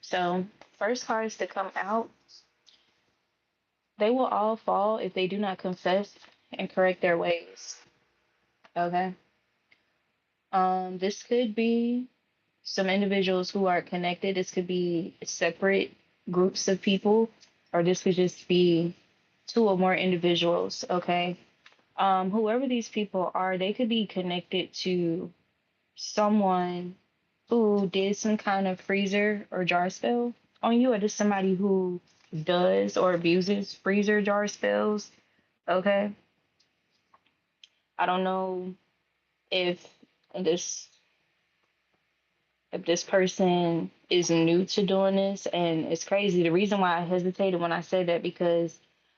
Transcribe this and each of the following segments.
So, first cards to come out, they will all fall if they do not confess and correct their ways. Okay. This could be some individuals who are connected. This could be separate groups of people, or this could just be two or more individuals. Okay. Whoever these people are, they could be connected to someone who did some kind of freezer or jar spell on you, or just somebody who does or abuses freezer jar spells. Okay. I don't know if this if this person is new to doing this, and it's crazy. The reason why I hesitated when I said that, because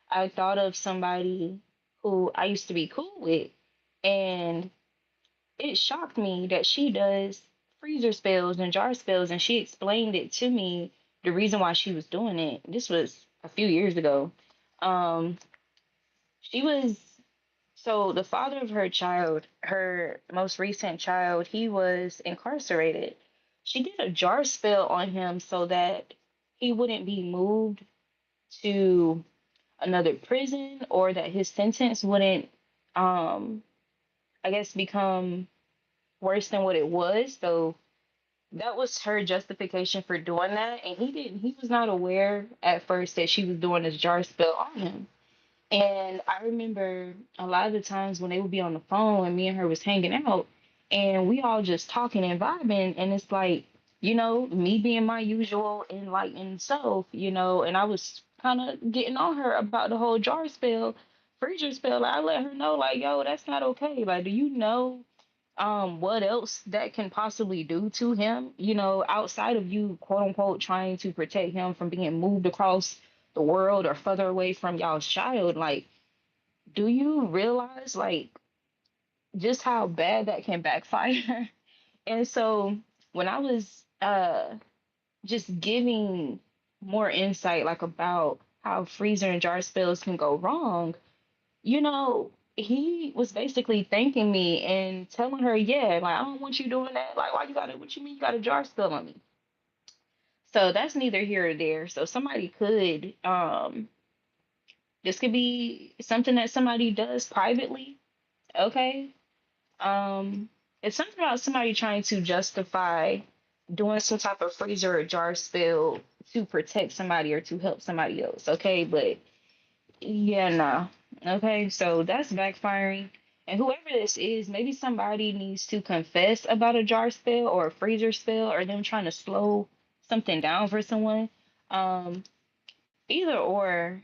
I thought of somebody who I used to be cool with, and it shocked me that she does freezer spells and jar spells, and she explained it to me, the reason why she was doing it. This was a few years ago. Um, she was So the father of her child, her most recent child, he was incarcerated. She did a jar spell on him so that he wouldn't be moved to another prison, or that his sentence wouldn't, um, I guess, become worse than what it was. So that was her justification for doing that. And he was not aware at first that she was doing this jar spell on him. And I remember a lot of the times when they would be on the phone and me and her was hanging out, and we all just talking and vibing, and it's like, me being my usual enlightened self, and I was kind of getting on her about the whole jar spell, freezer spell. Like, I let her know, like, yo, that's not okay. Like, do you know what else that can possibly do to him, outside of you, quote unquote, trying to protect him from being moved across the world or further away from y'all's child? Like, do you realize, like, just how bad that can backfire? And so when I was just giving more insight, like, about how freezer and jar spells can go wrong, he was basically thanking me and telling her, yeah, like, I don't want you doing that. Like, why you got it? What you mean you got a jar spell on me? So that's neither here or there. So somebody could, this could be something that somebody does privately. Okay. Um, it's something about somebody trying to justify doing some type of freezer or jar spill to protect somebody or to help somebody else. Okay. But yeah, no. Okay, so that's backfiring. And whoever this is, maybe somebody needs to confess about a jar spell or a freezer spell, or them trying to slow something down for someone. Um, Either or,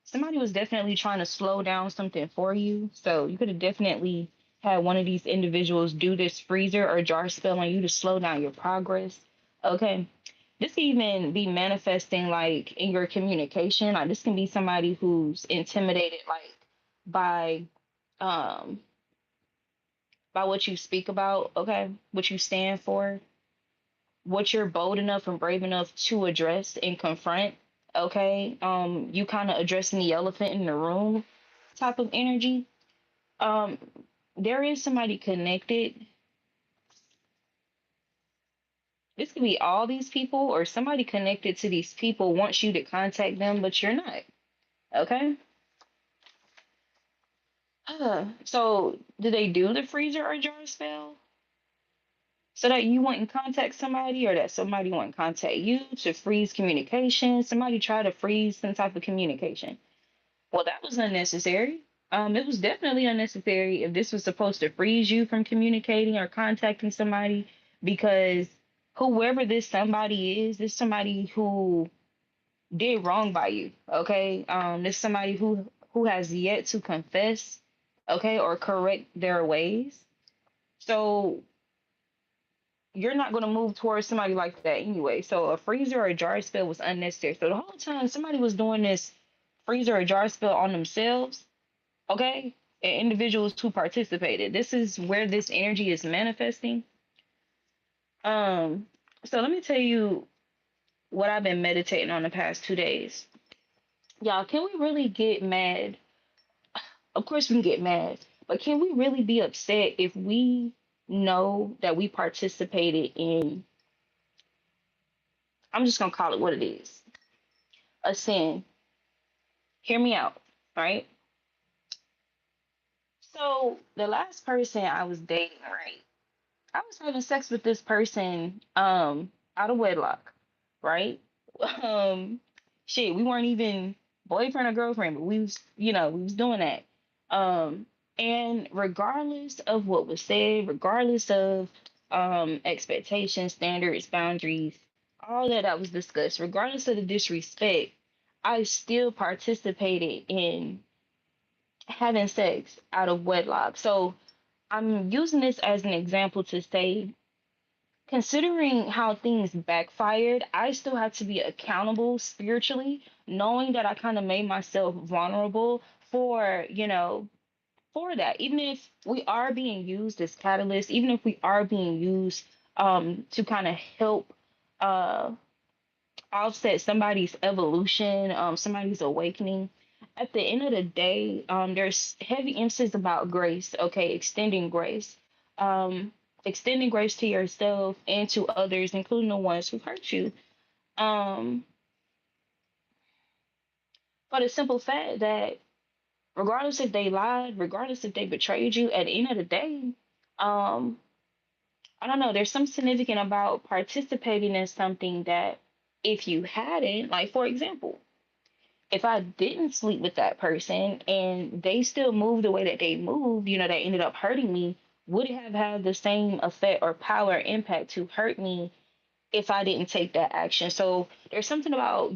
somebody was definitely trying to slow down something for you. So you could have definitely had one of these individuals do this freezer or jar spell on you to slow down your progress. Okay. This can even be manifesting, like, in your communication. Like, this can be somebody who's intimidated, like, by um by what you speak about, okay, what you stand for, what you're bold enough and brave enough to address and confront. Okay. You kind of addressing the elephant in the room type of energy. um there is somebody connected. This could be all these people, or somebody connected to these people wants you to contact them, but you're not. Okay. So do they do the freezer or jar spell so that you wouldn't contact somebody, or that somebody wouldn't contact you to freeze communication? Somebody try to freeze some type of communication. Well, that was unnecessary. It was definitely unnecessary if this was supposed to freeze you from communicating or contacting somebody, because whoever this somebody is, this somebody who did wrong by you. Okay. This somebody who has yet to confess, okay, or correct their ways. So you're not going to move towards somebody like that anyway. So a freezer or a jar spell was unnecessary. So the whole time somebody was doing this freezer or jar spell on themselves, okay, and individuals who participated. This is where this energy is manifesting. Um, so let me tell you what I've been meditating on the past 2 days. Y'all, can we really get mad? Of course we can get mad, but can we really be upset if we know that we participated in I'm just gonna call it what it is. A sin. Hear me out, right? So the last person I was dating, right? I was having sex with this person out of wedlock, right? Um Shit, we weren't even boyfriend or girlfriend, but we was doing that. Um and regardless of what was said, regardless of expectations, standards, boundaries, all that was discussed, regardless of the disrespect, I still participated in having sex out of wedlock. So I'm using this as an example to say, considering how things backfired, I still have to be accountable spiritually, knowing that I kind of made myself vulnerable for, for that. Even if we are being used as catalysts, even if we are being used to kind of help uh, offset somebody's evolution, somebody's awakening. At the end of the day, there's heavy emphasis about grace, okay, um, extending grace to yourself and to others, including the ones who hurt you. Um, for the simple fact that regardless if they lied, regardless if they betrayed you, at the end of the day, um, I don't know, there's some significant about participating in something that if you hadn't, like for example, if I didn't sleep with that person and they still moved the way that they moved, that ended up hurting me, would it have had the same effect or power or impact to hurt me if I didn't take that action? So there's something about,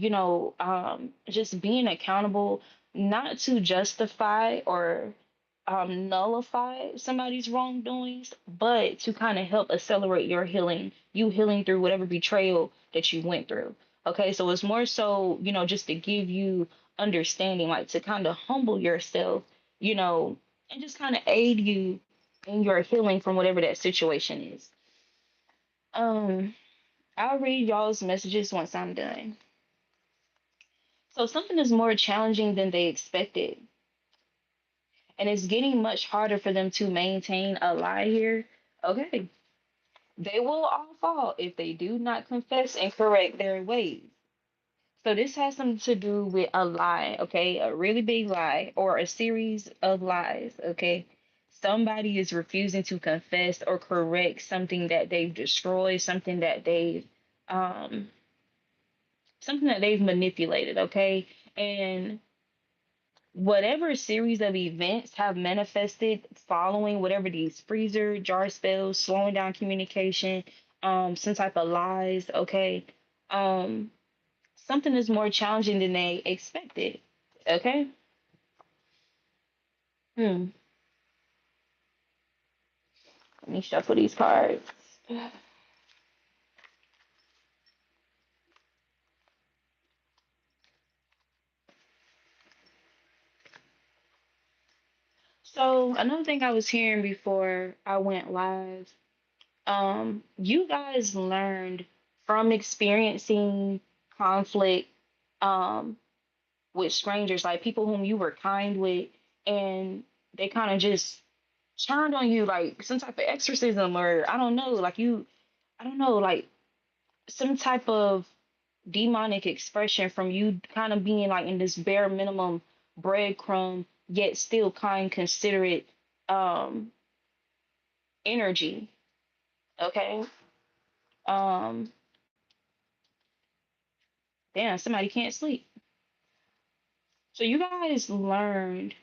just being accountable, not to justify or nullify somebody's wrongdoings, but to kind of help accelerate your healing, you healing through whatever betrayal that you went through. Okay, so it's more so, just to give you understanding, like to kind of humble yourself, you know, and just kind of aid you in your healing from whatever that situation is. Um, I'll read y'all's messages once I'm done. So something is more challenging than they expected, and it's getting much harder for them to maintain a lie here. Okay. They will all fall if they do not confess and correct their ways. So this has something to do with a lie, okay? A really big lie or a series of lies, okay? Somebody is refusing to confess or correct something that they've destroyed, um something that they've manipulated, okay? And whatever series of events have manifested following whatever these freezer jar spells, slowing down communication, some type of lies, okay, um something is more challenging than they expected, okay. Let me shuffle these cards. So another thing I was hearing before I went live, you guys learned from experiencing conflict, um with strangers, like people whom you were kind with, and they kind of just turned on you like some type of exorcism, or I don't know, like some type of demonic expression from you kind of being like in this bare minimum breadcrumb, yet still kind, considerate um energy. Okay. Um, damn, somebody can't sleep. So you guys learned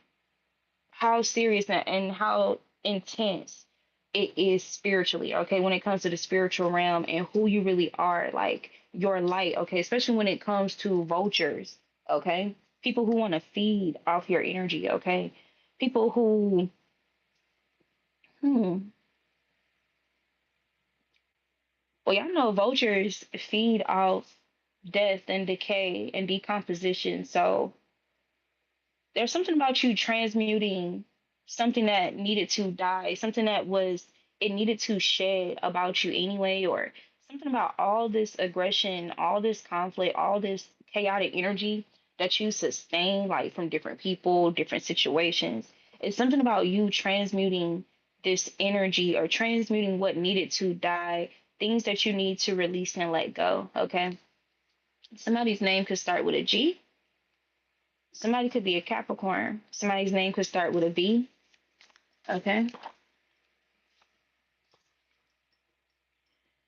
how serious and how intense it is spiritually, okay, when it comes to the spiritual realm and who you really are, like your light, okay, especially when it comes to vultures, okay, people who want to feed off your energy, okay, people who, hmm, well, y'all know vultures feed off death and decay and decomposition. So there's something about you transmuting something that needed to die, something that was it needed to shed about you anyway, or something about all this aggression, all this conflict, all this chaotic energy that you sustain like from different people, different situations. It's something about you transmuting this energy or transmuting what needed to die, things that you need to release and let go. Okay. Somebody's name could start with a G. Somebody could be a Capricorn. Somebody's name could start with a V. Okay.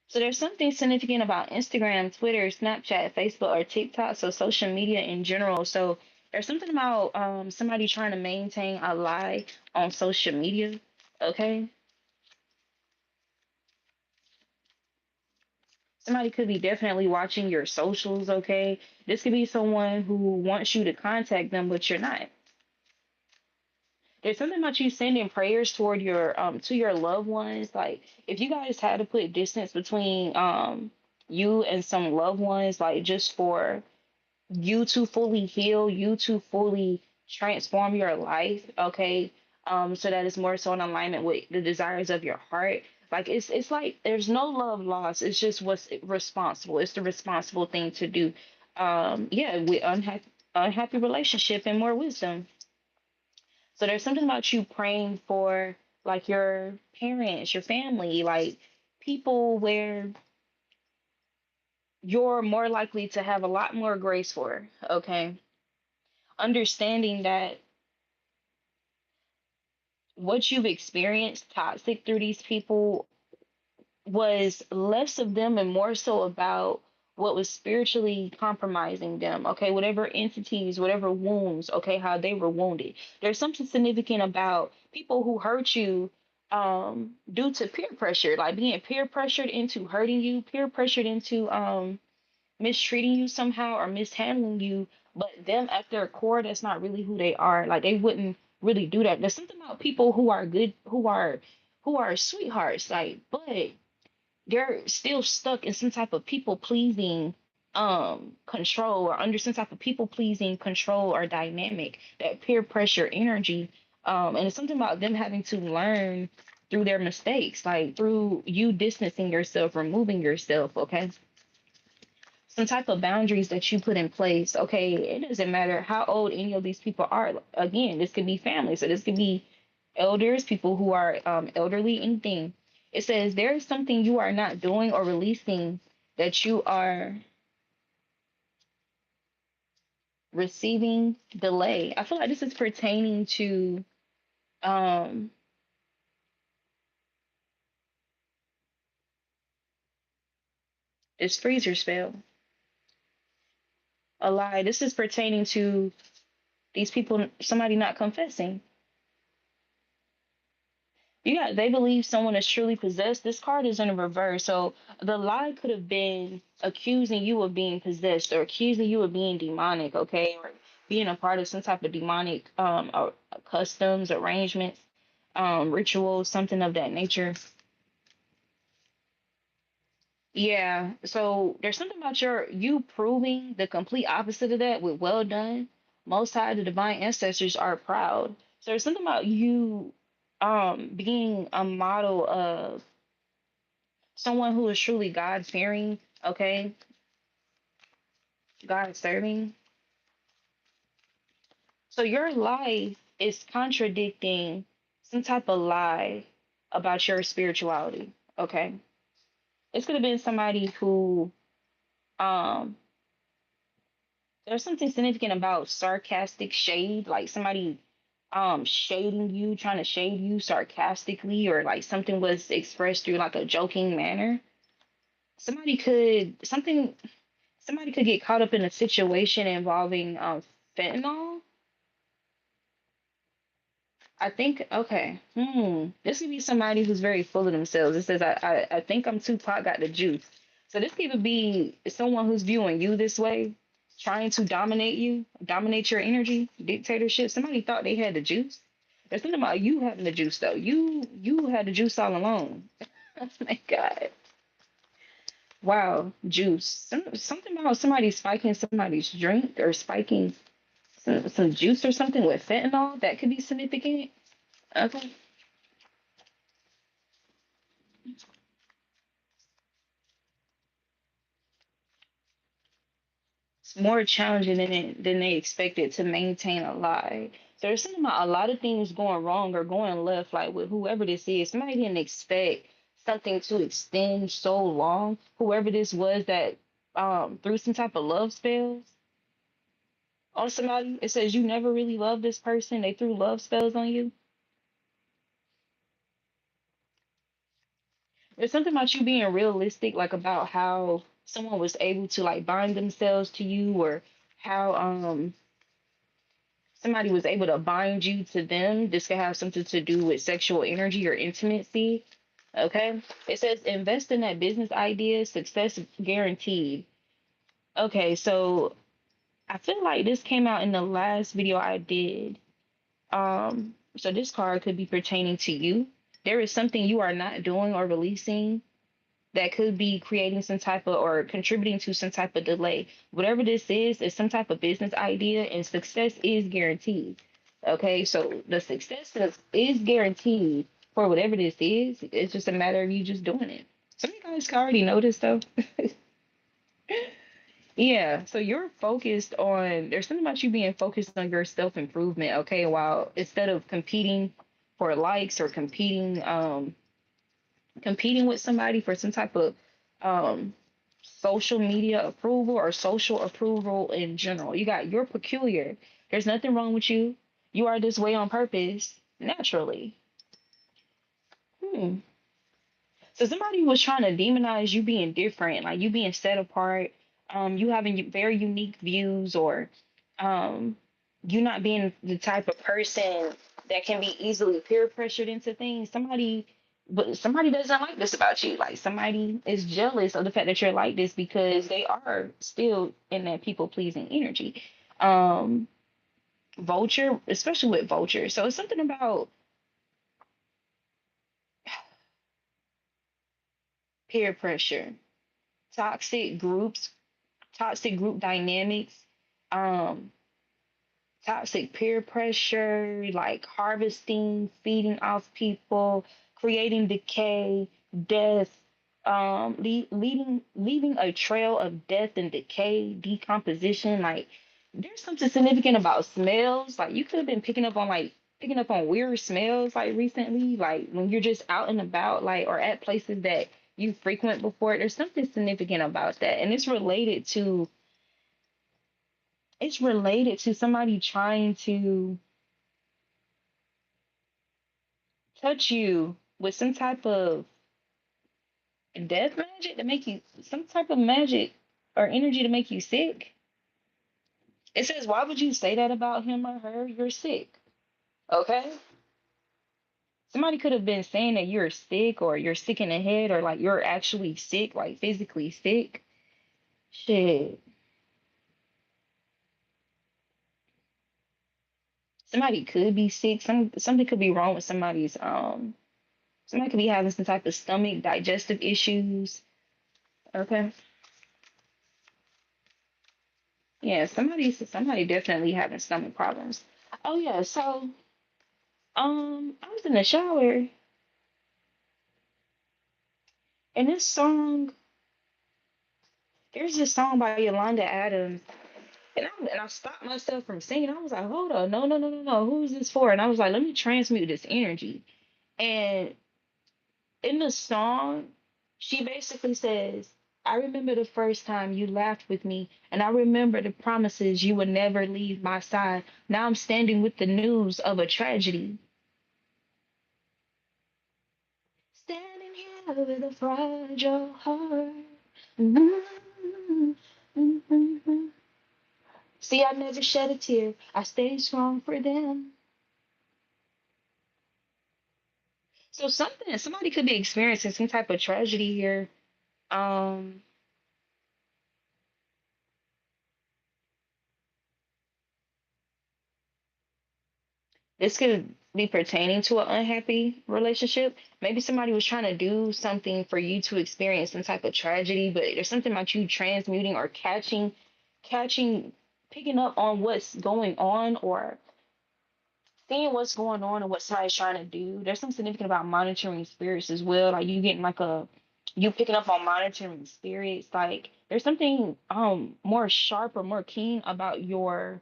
So there's something significant about Instagram, Twitter, Snapchat, Facebook, or TikTok. So social media in general. So there's something about somebody trying to maintain a lie on social media. Okay. Somebody could be definitely watching your socials. Okay. This could be someone who wants you to contact them, but you're not. There's something about you sending prayers toward your to your loved ones. Like if you guys had to put distance between you and some loved ones, like just for you to fully heal, you to fully transform your life, okay? So that it's more so in alignment with the desires of your heart. Like it's like there's no love lost. It's just what's responsible. It's the responsible thing to do. Yeah, with unhappy relationship and more wisdom. So there's something about you praying for like your parents, your family, like people where you're more likely to have a lot more grace for, okay? Understanding that what you've experienced toxic through these people was less of them and more so about what was spiritually compromising them, okay? Whatever entities, whatever wounds, okay, how they were wounded. There's something significant about people who hurt you due to peer pressure, like being peer pressured into hurting you, peer pressured into mistreating you somehow or mishandling you, but them at their core, that's not really who they are. Like they wouldn't really do that. There's something about people who are good, who are sweethearts, like, but they're still stuck in some type of people pleasing control or under some type of people pleasing control or dynamic, that peer pressure energy. And it's something about them having to learn through their mistakes, like through you distancing yourself, removing yourself, okay? Some type of boundaries that you put in place. Okay, it doesn't matter how old any of these people are. Again, this could be family, so this could be elders, people who are elderly, anything. It says there is something you are not doing or releasing that you are receiving delay. I feel like this is pertaining to um this freezer spell. A lie. This is pertaining to these people, somebody not confessing. Yeah, they believe someone is truly possessed. This card is in a reverse. So the lie could have been accusing you of being possessed or accusing you of being demonic, okay? Or being a part of some type of demonic customs, arrangements, rituals, something of that nature. Yeah. So there's something about you proving the complete opposite of that with well done. Most high, the divine ancestors are proud. So there's something about you being a model of someone who is truly God fearing, okay, God serving. So your life is contradicting some type of lie about your spirituality, okay? It's gonna be somebody who um there's something significant about sarcastic shade, like somebody shading you, trying to shade you sarcastically, or like something was expressed through like a joking manner. Somebody could something somebody could get caught up in a situation involving fentanyl. I think okay. This could be somebody who's very full of themselves. It says I think I'm Tupac got the juice. So this could even be someone who's viewing you this way, trying to dominate you, dominate your energy, dictatorship. Somebody thought they had the juice. There's something about you having the juice though. You had the juice all along. Oh my God. Wow, juice. Something about somebody spiking somebody's drink or spiking some juice or something with fentanyl that could be significant. Okay. It's more challenging than they expected to maintain a lie. So there's something about a lot of things going wrong or going left, like with whoever this is. Somebody didn't expect something to extend so long. Whoever this was that through some type of love spells on somebody. It says you never really loved this person. They threw love spells on you. There's something about you being realistic, like about how someone was able to like bind themselves to you, or how somebody was able to bind you to them. This could have something to do with sexual energy or intimacy. Okay. It says invest in that business idea, success guaranteed. Okay, so I feel like this came out in the last video I did. So this card could be pertaining to you. There is something you are not doing or releasing that could be creating some type of or contributing to some type of delay. Whatever this is some type of business idea, and success is guaranteed. Okay, so the success is guaranteed for whatever this is. It's just a matter of you just doing it. Some of you guys can already know this though. Yeah, so you're focused on, there's something about you being focused on your self improvement, okay? While instead of competing for likes or competing with somebody for some type of um social media approval or social approval in general. You're peculiar. There's nothing wrong with you. You are this way on purpose, naturally. Hmm. So somebody was trying to demonize you being different, like you being set apart, you having very unique views, or um, you not being the type of person that can be easily peer pressured into things. Somebody doesn't like this about you. Like somebody is jealous of the fact that you're like this because they are still in that people pleasing energy. Um, Vulture, especially with vulture. So it's something about peer pressure, toxic groups toxic group dynamics, um, toxic peer pressure, like harvesting, feeding off people, creating decay, death, leaving a trail of death and decay, decomposition. Like there's something significant about smells. Like you could have been picking up on weird smells like recently, like when you're just out and about, like or at places that you frequent before. There's something significant about that, and it's related to somebody trying to touch you with some type of death magic to make you some type of magic or energy to make you sick. It says, why would you say that about him or her? You're sick. Okay. Somebody could have been saying that you're sick or you're sick in the head or like you're actually sick, like physically sick. Shit. Somebody could be sick. Something could be wrong with somebody could be having some type of stomach digestive issues. Okay. Yeah, somebody definitely having stomach problems. Oh yeah, so I was in the shower and there's this song by Yolanda Adams, and I stopped myself from singing. I was like, hold on, no, no, no, no, no, who is this for? And I was like, let me transmute this energy. And in the song, she basically says, I remember the first time you laughed with me, and I remember the promises you would never leave my side. Now I'm standing with the news of a tragedy. Standing here with a fragile heart. Mhm. See, I never shed a tear. I stay strong for them. So somebody could be experiencing some type of tragedy here. Um, this could be pertaining to an unhappy relationship. Maybe somebody was trying to do something for you to experience some type of tragedy, but there's something about you transmuting or catching, picking up on what's going on, or seeing what's going on and what somebody's trying to do. There's something significant about monitoring spirits as well. Like you getting like you picking up on monitoring spirits. Like there's something more sharp or more keen about your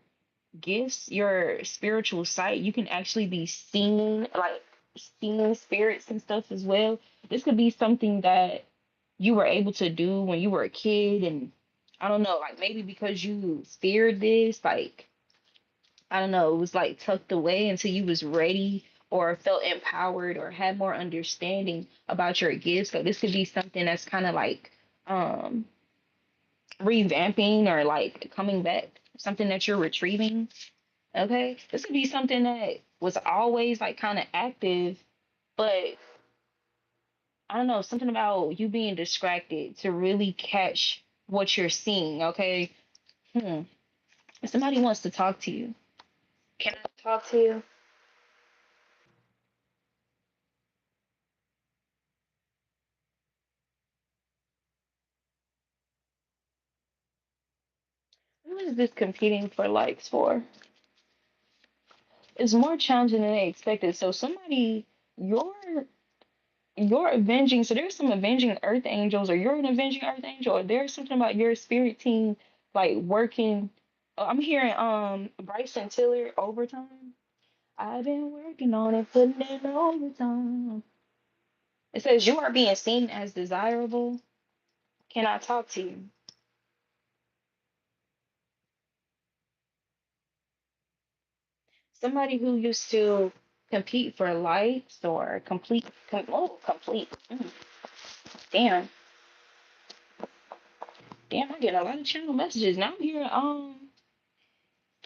gifts, your spiritual sight. You can actually be seeing spirits and stuff as well. This could be something that you were able to do when you were a kid, and I don't know, like maybe because you feared this, like I don't know, it was like tucked away until you was ready or felt empowered or had more understanding about your gifts. So this could be something that's kind of like um revamping or like coming back, something that you're retrieving. Okay. This could be something that was always like kind of active, but I don't know, something about you being distracted to really catch what you're seeing. Okay. Hmm. Somebody wants to talk to you. Can I talk to you? Who is this competing for likes for? It's more challenging than they expected. So somebody, you're you're avenging. So there's some avenging Earth angels, or you're an avenging Earth angel, or there's something about your spirit team like working. I'm hearing Bryson Tiller overtime. I've been working on it, putting in overtime. It says you are being seen as desirable. Can I talk to you? Somebody who used to compete for likes or complete. Damn, damn, I get a lot of channel messages. Now I'm hearing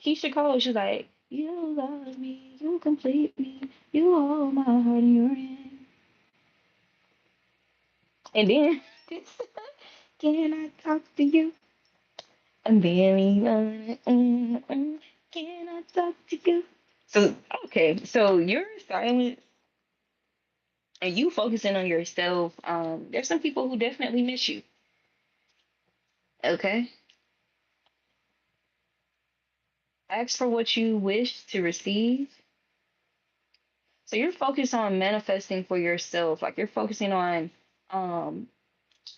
Keisha Cole, she's like, you love me, you complete me, you hold my heart in your hand. And then, can I talk to you? I'm very, can I talk to you? So, okay, so you're silent and you focusing on yourself. There's some people who definitely miss you. Okay. Ask for what you wish to receive. So you're focused on manifesting for yourself. Like you're focusing on um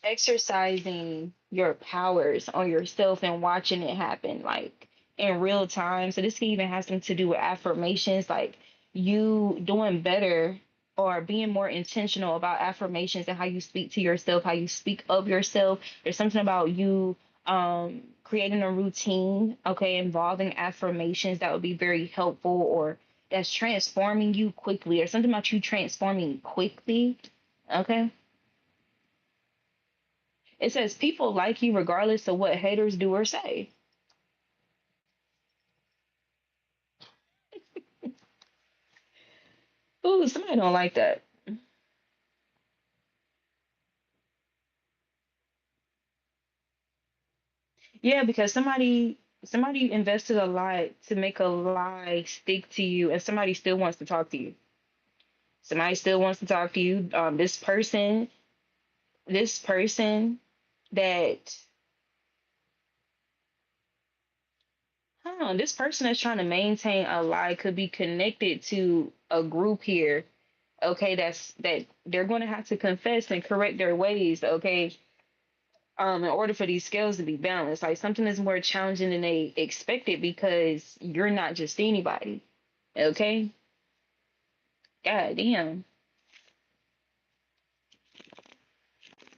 exercising your powers on yourself and watching it happen like in real time. So this can even have something to do with affirmations, like you doing better or being more intentional about affirmations and how you speak to yourself, how you speak of yourself. There's something about you creating a routine, okay, involving affirmations that would be very helpful or that's transforming you quickly or something about you transforming quickly. Okay. It says people like you regardless of what haters do or say. Ooh, somebody don't like that. Yeah, because somebody invested a lot to make a lie stick to you, and somebody still wants to talk to you. Somebody still wants to talk to you. This person that, this person that's trying to maintain a lie could be connected to a group here. Okay, that they're going to have to confess and correct their ways. Okay, in order for these scales to be balanced. Like something is more challenging than they expected because you're not just anybody. Okay? God damn.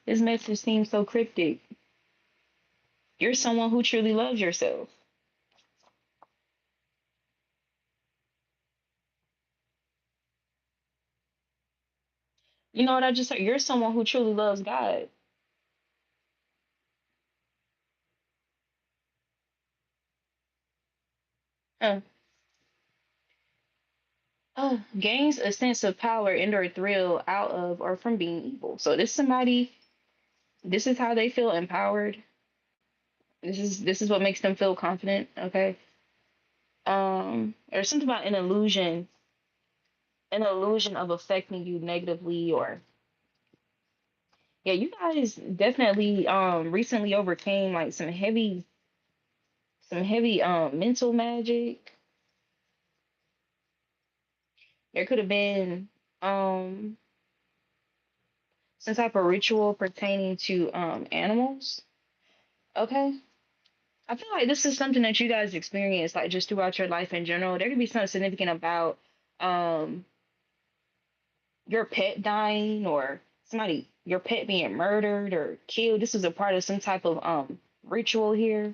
This message seems so cryptic. You're someone who truly loves yourself. You know what I just said? You're someone who truly loves God. Huh. Oh, gains a sense of power and or thrill out of or from being evil. So this is how they feel empowered. This is what makes them feel confident. Okay. There's something about an illusion of affecting you negatively or yeah, you guys definitely recently overcame like some heavy mental magic. There could have been um some type of ritual pertaining to animals. Okay. I feel like this is something that you guys experience like just throughout your life in general. There could be something significant about um your pet dying or your pet being murdered or killed. This was a part of some type of ritual here.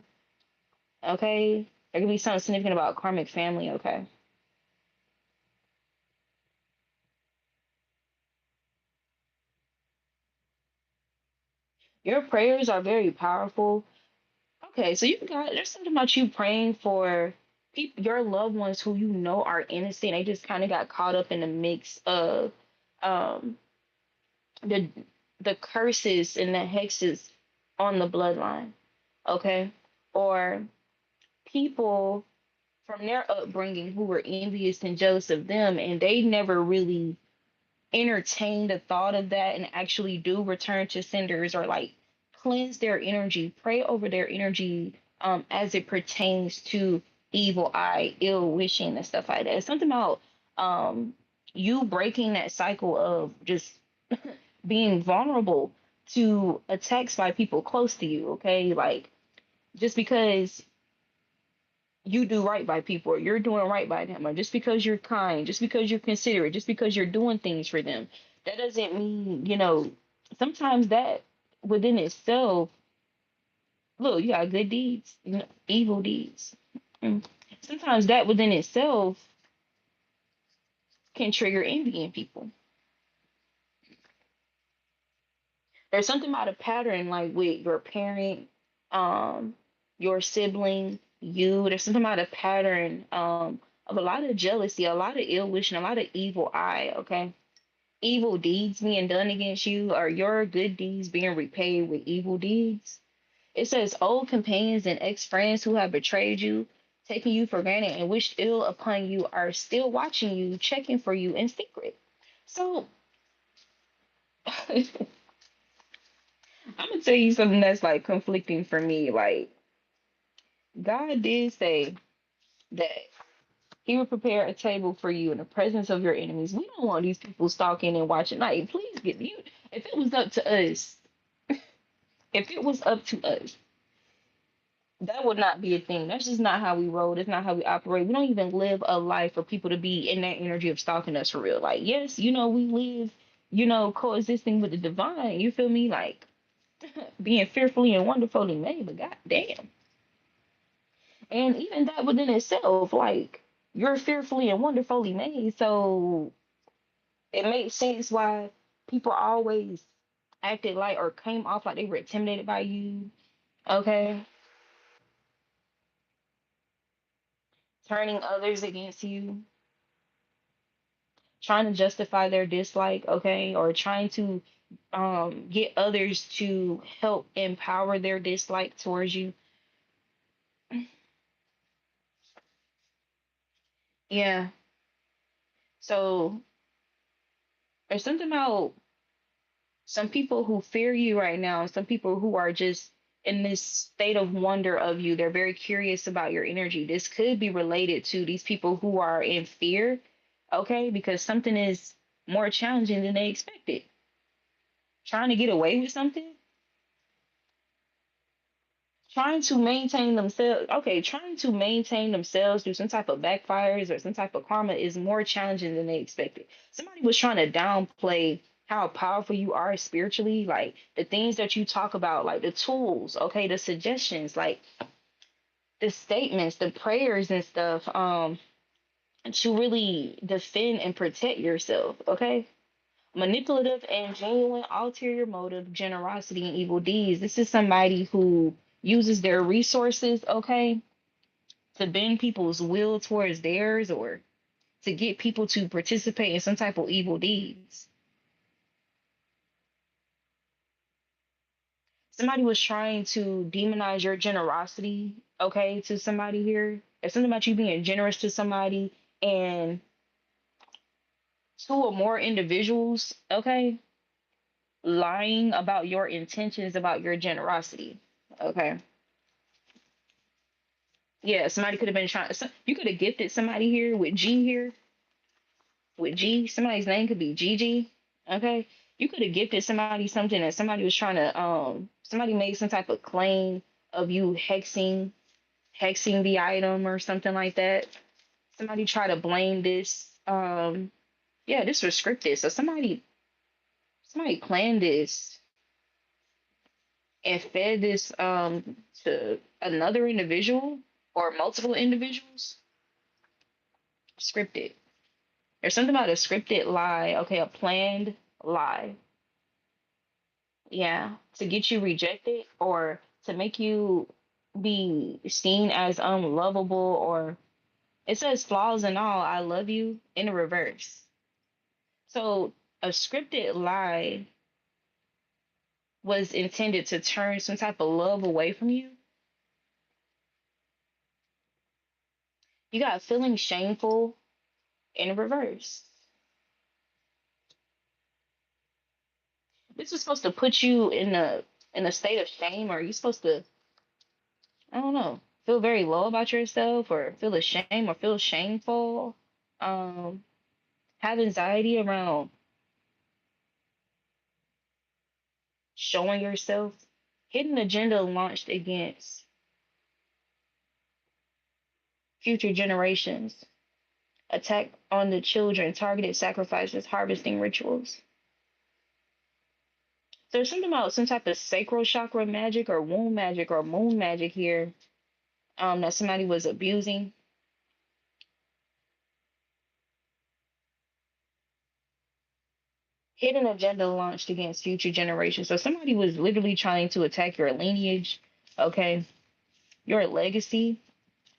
Okay, there could be something significant about karmic family. Okay, your prayers are very powerful. Okay, so you got there's something about you praying for people, your loved ones who you know are innocent. They just kind of got caught up in the mix of um the the curses and the hexes on the bloodline. Okay, or people from their upbringing who were envious and jealous of them, and they never really entertain the thought of that and actually do return to senders or like cleanse their energy, pray over their energy as it pertains to evil eye, ill wishing and stuff like that. It's something about um you breaking that cycle of just being vulnerable to attacks by people close to you, okay? Like just because you do right by people or you're doing right by them or just because you're kind, just because you're considerate, just because you're doing things for them, that doesn't mean, sometimes that within itself, look, you got good deeds, evil deeds. Mm. Sometimes that within itself can trigger envy in people. There's something about a pattern like with your parent, um, your sibling, you. There's something about a pattern of a lot of jealousy, a lot of ill wishing, a lot of evil eye. Okay, evil deeds being done against you, or your good deeds being repaid with evil deeds. It says old companions and ex friends who have betrayed you, taken you for granted, and wished ill upon you are still watching you, checking for you in secret. So I'm gonna tell you something that's like conflicting for me. Like God did say that He would prepare a table for you in the presence of your enemies. We don't want these people stalking and watching. Like, please get you. If it was up to us, if it was up to us, that would not be a thing. That's just not how we roll. That's not how we operate. We don't even live a life for people to be in that energy of stalking us for real. Like, yes, we live, coexisting with the divine. You feel me? Like being fearfully and wonderfully made, but goddamn. And even that within itself, like you're fearfully and wonderfully made. So it makes sense why people always acted like or came off like they were intimidated by you. Okay. Turning others against you, trying to justify their dislike, okay, or trying to get others to help empower their dislike towards you. Yeah. So there's something about some people who fear you right now, some people who are just in this state of wonder of you. They're very curious about your energy. This could be related to these people who are in fear, okay, because something is more challenging than they expected. Trying to get away with something, trying to maintain themselves through some type of backfires or some type of karma is more challenging than they expected. Somebody was trying to downplay how powerful you are spiritually, like the things that you talk about, like the tools, okay, the suggestions, like the statements, the prayers and stuff, to really defend and protect yourself, okay? Manipulative and genuine ulterior motive, generosity, and evil deeds. This is somebody who uses their resources, okay, to bend people's will towards theirs or to get people to participate in some type of evil deeds. Somebody was trying to demonize your generosity, okay, to somebody here. There's something about you being generous to somebody and two or more individuals, okay, lying about your intentions about your generosity, okay. Yeah, somebody could have been trying. You could have gifted somebody here with G here, with G. Somebody's name could be Gigi. Okay, you could have gifted somebody something that somebody was trying to. Somebody made some type of claim of you hexing the item or something like that. Somebody tried to blame this. Yeah, this was scripted. So somebody planned this. and fed this to another individual or multiple individuals, scripted. There's something about a scripted lie, okay, a planned lie. Yeah, to get you rejected or to make you be seen as unlovable, or it says flaws and all, I love you in the reverse. So a scripted lie was intended to turn some type of love away from you. You got feeling shameful in reverse. This was supposed to put you in a state of shame, or you supposed to, I don't know, feel very low about yourself or feel ashamed or feel shameful. Um, have anxiety around showing yourself. Hidden agenda launched against future generations. Attack on the children, targeted sacrifices, harvesting rituals. There's something about some type of sacral chakra magic or womb magic or moon magic here, that somebody was abusing. Hidden agenda launched against future generations. So somebody was literally trying to attack your lineage, okay, your legacy.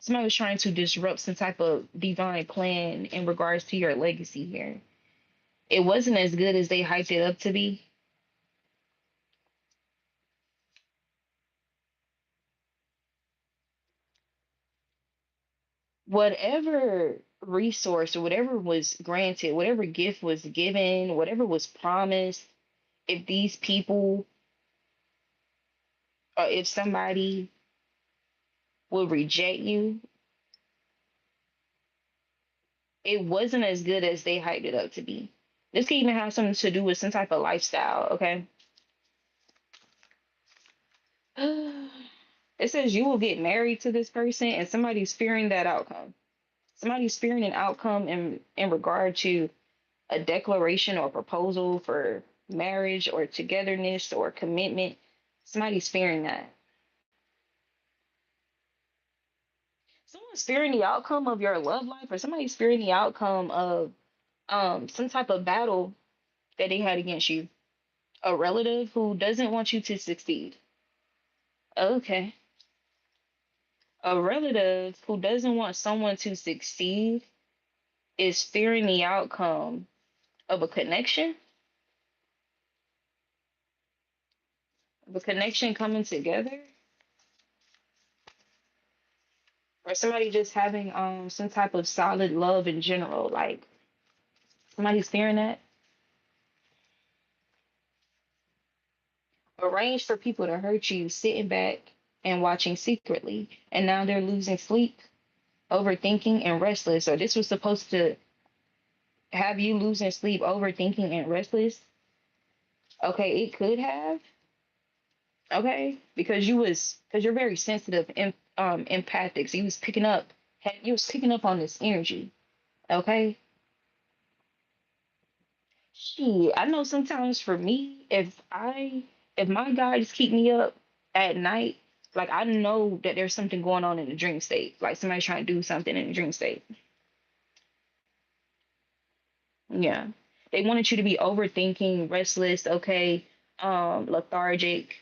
Somebody was trying to disrupt some type of divine plan in regards to your legacy here. It wasn't as good as they hyped it up to be. Whatever resource or whatever was granted, whatever gift was given, whatever was promised, if these people or if somebody will reject you, it wasn't as good as they hyped it up to be. This could even have something to do with some type of lifestyle, okay? It says you will get married to this person and somebody's fearing that outcome. Somebody's fearing an outcome in regard to a declaration or proposal for marriage or togetherness or commitment. Somebody's fearing that. Someone's fearing the outcome of your love life, or somebody's fearing the outcome of some type of battle that they had against you. A relative who doesn't want you to succeed. Okay. A relative who doesn't want someone to succeed is fearing the outcome of of a connection coming together, or somebody just having some type of solid love in general. Like somebody's fearing that. Arrange for people to hurt you, sitting back and watching secretly, and now they're losing sleep, overthinking, and restless. So this was supposed to have you losing sleep, overthinking, and restless. Okay, it could have. Okay, because you're very sensitive and empathic. So you was picking up on this energy. Okay. Shit, I know sometimes for me, if my guides keep me up at night, like I know that there's something going on in the dream state. Like somebody's trying to do something in the dream state. Yeah. They wanted you to be overthinking, restless, okay, lethargic,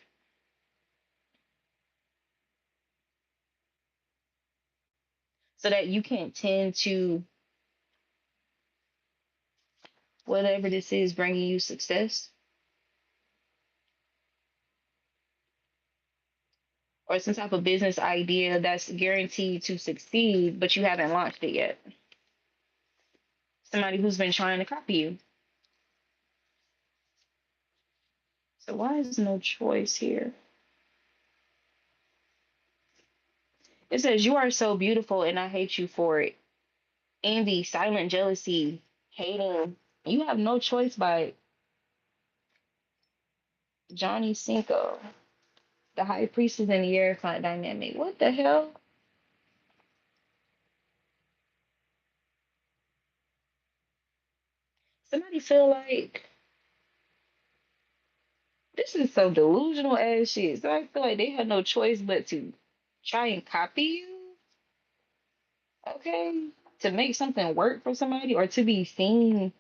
so that you can tend to whatever this is bringing you success or some type of business idea that's guaranteed to succeed, but you haven't launched it yet. Somebody who's been trying to copy you. So why is no choice here? It says you are so beautiful and I hate you for it. Envy, silent jealousy, hating. You have no choice by Johnny Cinco, the high priestess and the Hierophant dynamic. What the hell? Somebody feel like This is some delusional ass shit. So I feel like they had no choice but to try and copy you, okay? To make something work for somebody or to be seen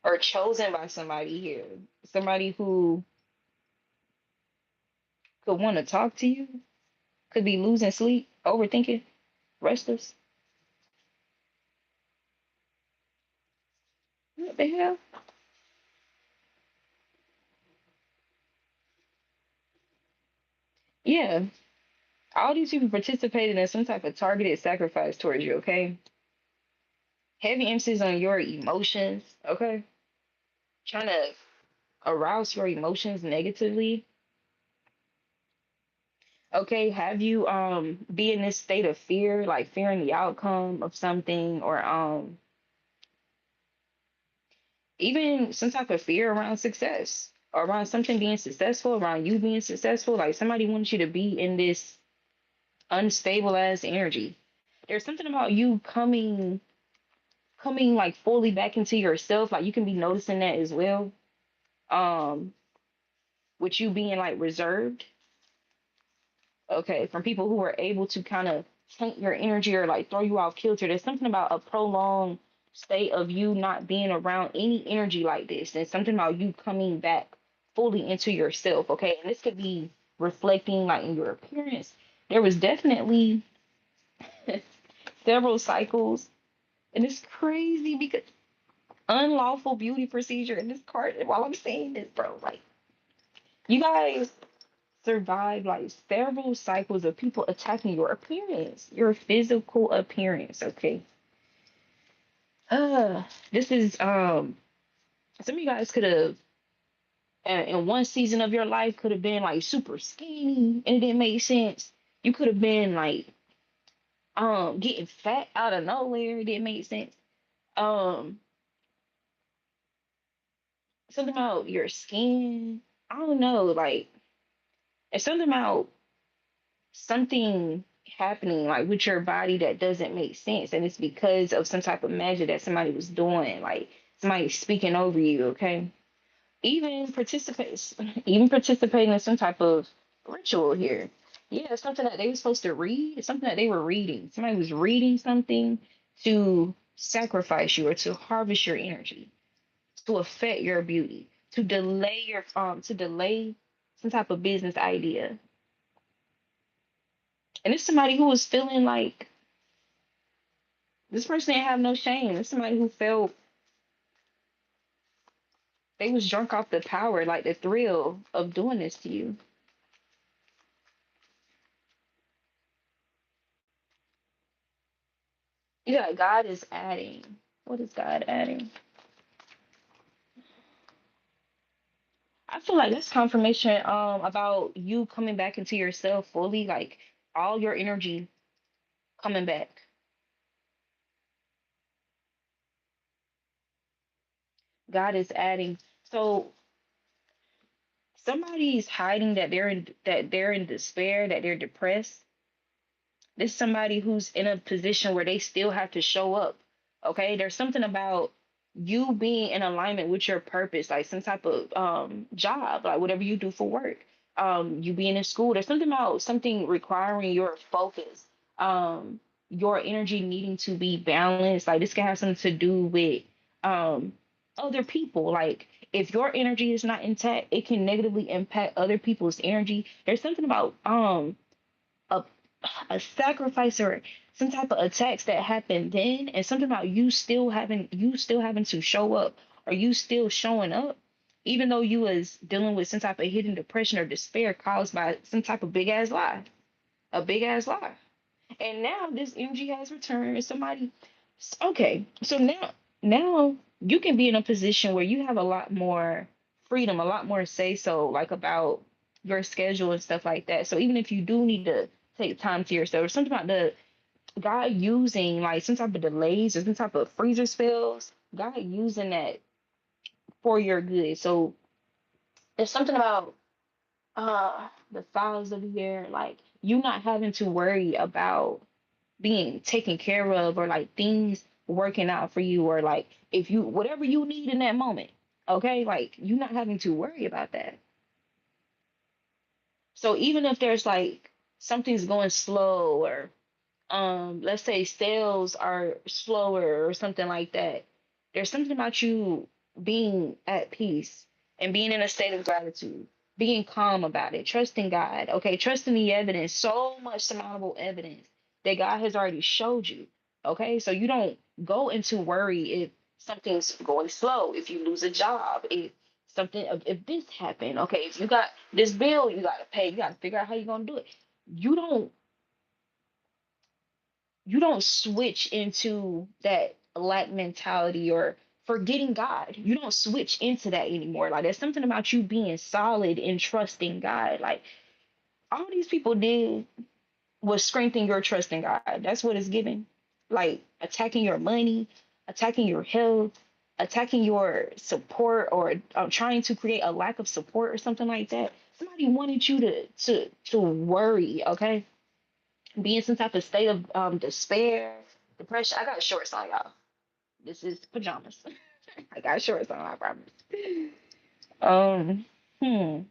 or chosen by somebody here. Somebody who could want to talk to you, could be losing sleep, overthinking, restless. What the hell? Yeah. All these people participated in some type of targeted sacrifice towards you, okay? Heavy emphasis on your emotions, okay? Trying to arouse your emotions negatively. Okay, have you be in this state of fear, like fearing the outcome of something, or even some type of fear around success, or around something being successful, around you being successful. Like somebody wants you to be in this unstable ass energy. There's something about you coming like fully back into yourself. Like you can be noticing that as well. Um, with you being like reserved, okay, from people who are able to kind of taint your energy or like throw you off kilter. There's something about a prolonged state of you not being around any energy like this, and something about you coming back fully into yourself, okay? And this could be reflecting like in your appearance. There was definitely several cycles, and it's crazy because unlawful beauty procedure in this card. While I'm saying this, bro, like you guys survived like several cycles of people attacking your appearance, your physical appearance. Okay. Uh, this is some of you guys could have in one season of your life could have been like super skinny and it didn't make sense. You could have been like getting fat out of nowhere, it didn't make sense. Um, something about your skin. I don't know, like it's something about something happening like with your body that doesn't make sense, and it's because of some type of magic that somebody was doing, like somebody speaking over you, okay? even participate Even participating in some type of ritual here. Yeah, something that they were supposed to read, something that they were reading. Somebody was reading something to sacrifice you or to harvest your energy, to affect your beauty, to delay some type of business idea. And it's somebody who was feeling like this person didn't have no shame. It's somebody who felt they was drunk off the power, like the thrill of doing this to you. Yeah, God is adding. What is God adding? I feel like that's confirmation about you coming back into yourself fully, like all your energy coming back. God is adding. So somebody's hiding that they're in despair, that they're depressed. This is somebody who's in a position where they still have to show up. Okay, there's something about you being in alignment with your purpose, like some type of job, like whatever you do for work. You being in school, there's something about something requiring your focus, your energy needing to be balanced. Like this can have something to do with um other people. Like if your energy is not intact, it can negatively impact other people's energy. There's something about a a sacrifice or some type of attacks that happened then, and something about you still having to show up, or you still showing up even though you was dealing with some type of hidden depression or despair caused by some type of big ass lie, a big ass lie. And now this energy has returned. Somebody, okay, so now you can be in a position where you have a lot more freedom, a lot more say so, like about your schedule and stuff like that. So even if you do need to take time to yourself, or something about the God using like some type of delays or some type of freezer spells, God using that for your good. So there's something about the fowls of the air, like you not having to worry about being taken care of, or like things working out for you, or like if you whatever you need in that moment, okay, like you not having to worry about that. So even if there's like something's going slow, or let's say sales are slower or something like that, there's something about you being at peace and being in a state of gratitude, being calm about it, trusting God, okay, trusting the evidence, so much surmountable evidence that God has already showed you. Okay, so you don't go into worry if something's going slow, if you lose a job, if something, if this happened, okay, if you got this bill you got to pay, you got to figure out how you're going to do it. You don't you don't switch into that lack mentality or forgetting God. You don't switch into that anymore. Like there's something about you being solid and trusting God. Like all these people did was strengthen your trust in God. That's what it's giving. Like attacking your money, attacking your health, attacking your support, or trying to create a lack of support or something like that. Somebody wanted you to worry, okay? Be in some type of state of despair, depression. I got shorts on, y'all. This is pajamas. I got shorts on, I promise. Um, hmm.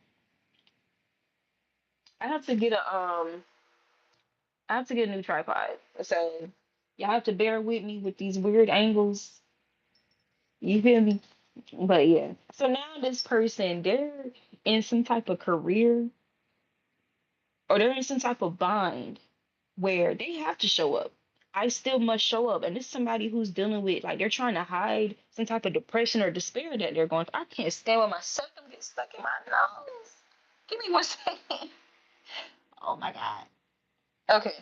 I have to get a I have to get a new tripod. So y'all have to bear with me with these weird angles. You feel me? But yeah. So now this person, they're in some type of career, or they're in some type of bind where they have to show up. I still must show up. And this is somebody who's dealing with, like, they're trying to hide some type of depression or despair that they're going through. I can't stand when my septum gets stuck in my nose. Give me one second. Oh my God. Okay.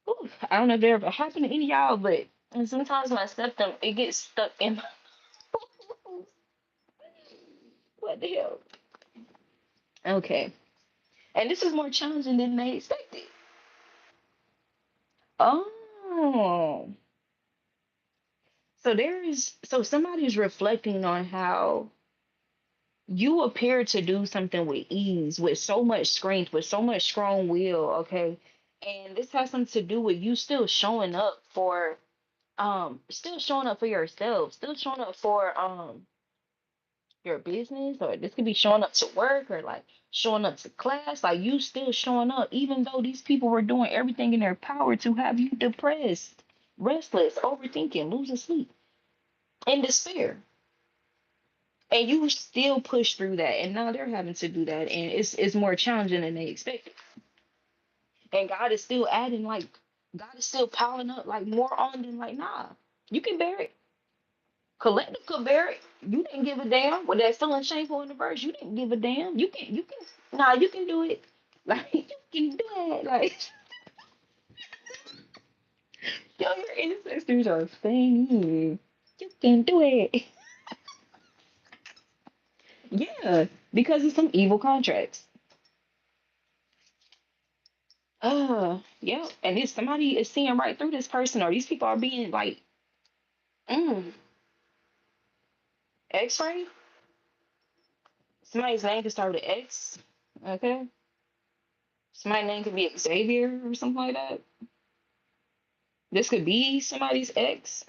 Ooh, I don't know if that ever happened to any of y'all, but and sometimes my septum, it gets stuck in my nose. What the hell? Okay. And this is more challenging than they expected. Oh. So somebody's reflecting on how you appear to do something with ease, with so much strength, with so much strong will, okay? And this has something to do with you still showing up for yourself, still showing up for your business, or this could be showing up to work, or like showing up to class, like you still showing up even though these people were doing everything in their power to have you depressed, restless, overthinking, losing sleep, and despair. And you still push through that, and now they're having to do that, and it's more challenging than they expected. And God is still adding, like, God is still piling up like more on them, like, nah, you can bear it. Collective could bear it. You didn't give a damn with that feeling shameful in the verse. You didn't give a damn. You can nah, you can do it. Like you can do it. Like yo, your ancestors are funny. You can do it. Yeah, because of some evil contracts. Yeah, and if somebody is seeing right through this person, or these people are being like, mm, X-ray. Somebody's name could start with an X. Okay, somebody's name could be Xavier or something like that. This could be somebody's ex.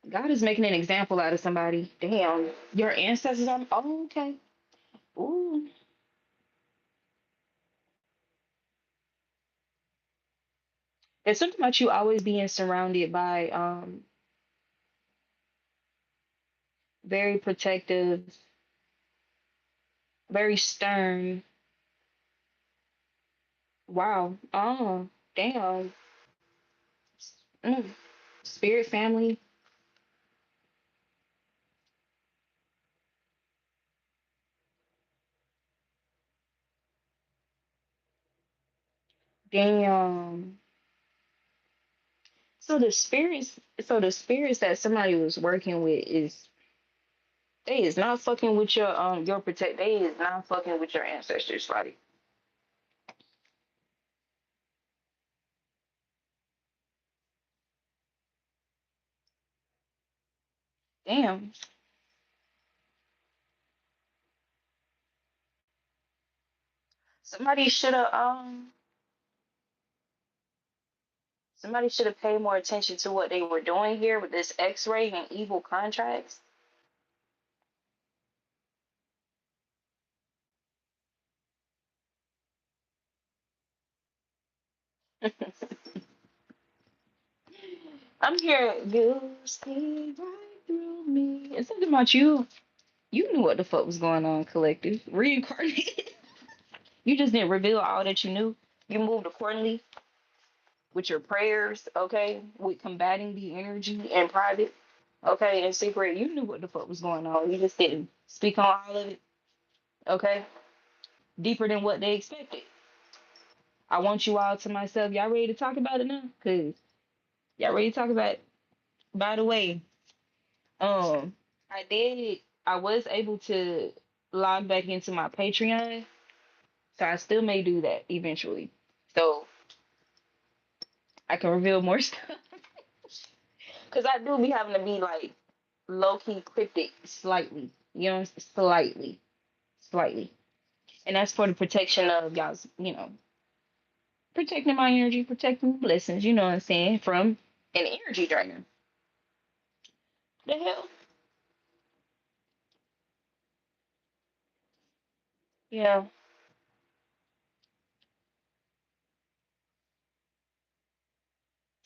God is making an example out of somebody. Damn, your ancestors are. Oh, okay. Ooh, there's something about you always being surrounded by very protective, very stern. Wow. Oh, damn. Mm. Spirit family. Damn. So the spirits that somebody was working with is they is not fucking with your protect. They is not fucking with your ancestors. Like damn. Somebody should have somebody should have paid more attention to what they were doing here with this X-ray and evil contracts. I'm hearing you see right through me. It's something about you. You knew what the fuck was going on, collective. Reincarnated. You just didn't reveal all that you knew. You moved accordingly with your prayers, okay? With combating the energy in private, okay? In secret, you knew what the fuck was going on. You just didn't speak on all of it, okay? Deeper than what they expected. I want you all to myself. Y'all ready to talk about it now? Cause y'all ready to talk about it. By the way, um, I was able to log back into my Patreon, so I still may do that eventually. So I can reveal more stuff. Cause I do be having to be like low key cryptic slightly. You know, slightly. Slightly. And that's for the protection of y'all's, protecting my energy, protecting the blessings, you know what I'm saying, from an energy drainer. The hell? Yeah.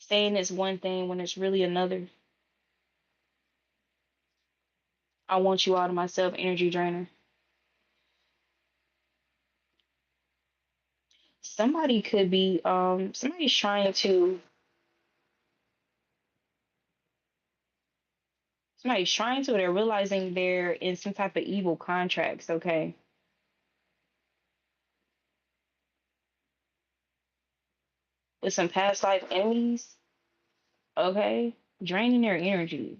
Saying it's one thing when it's really another. I want you all to myself, energy drainer. Somebody could be somebody's trying to, they're realizing they're in some type of evil contracts, okay? With some past life enemies, okay? Draining their energy.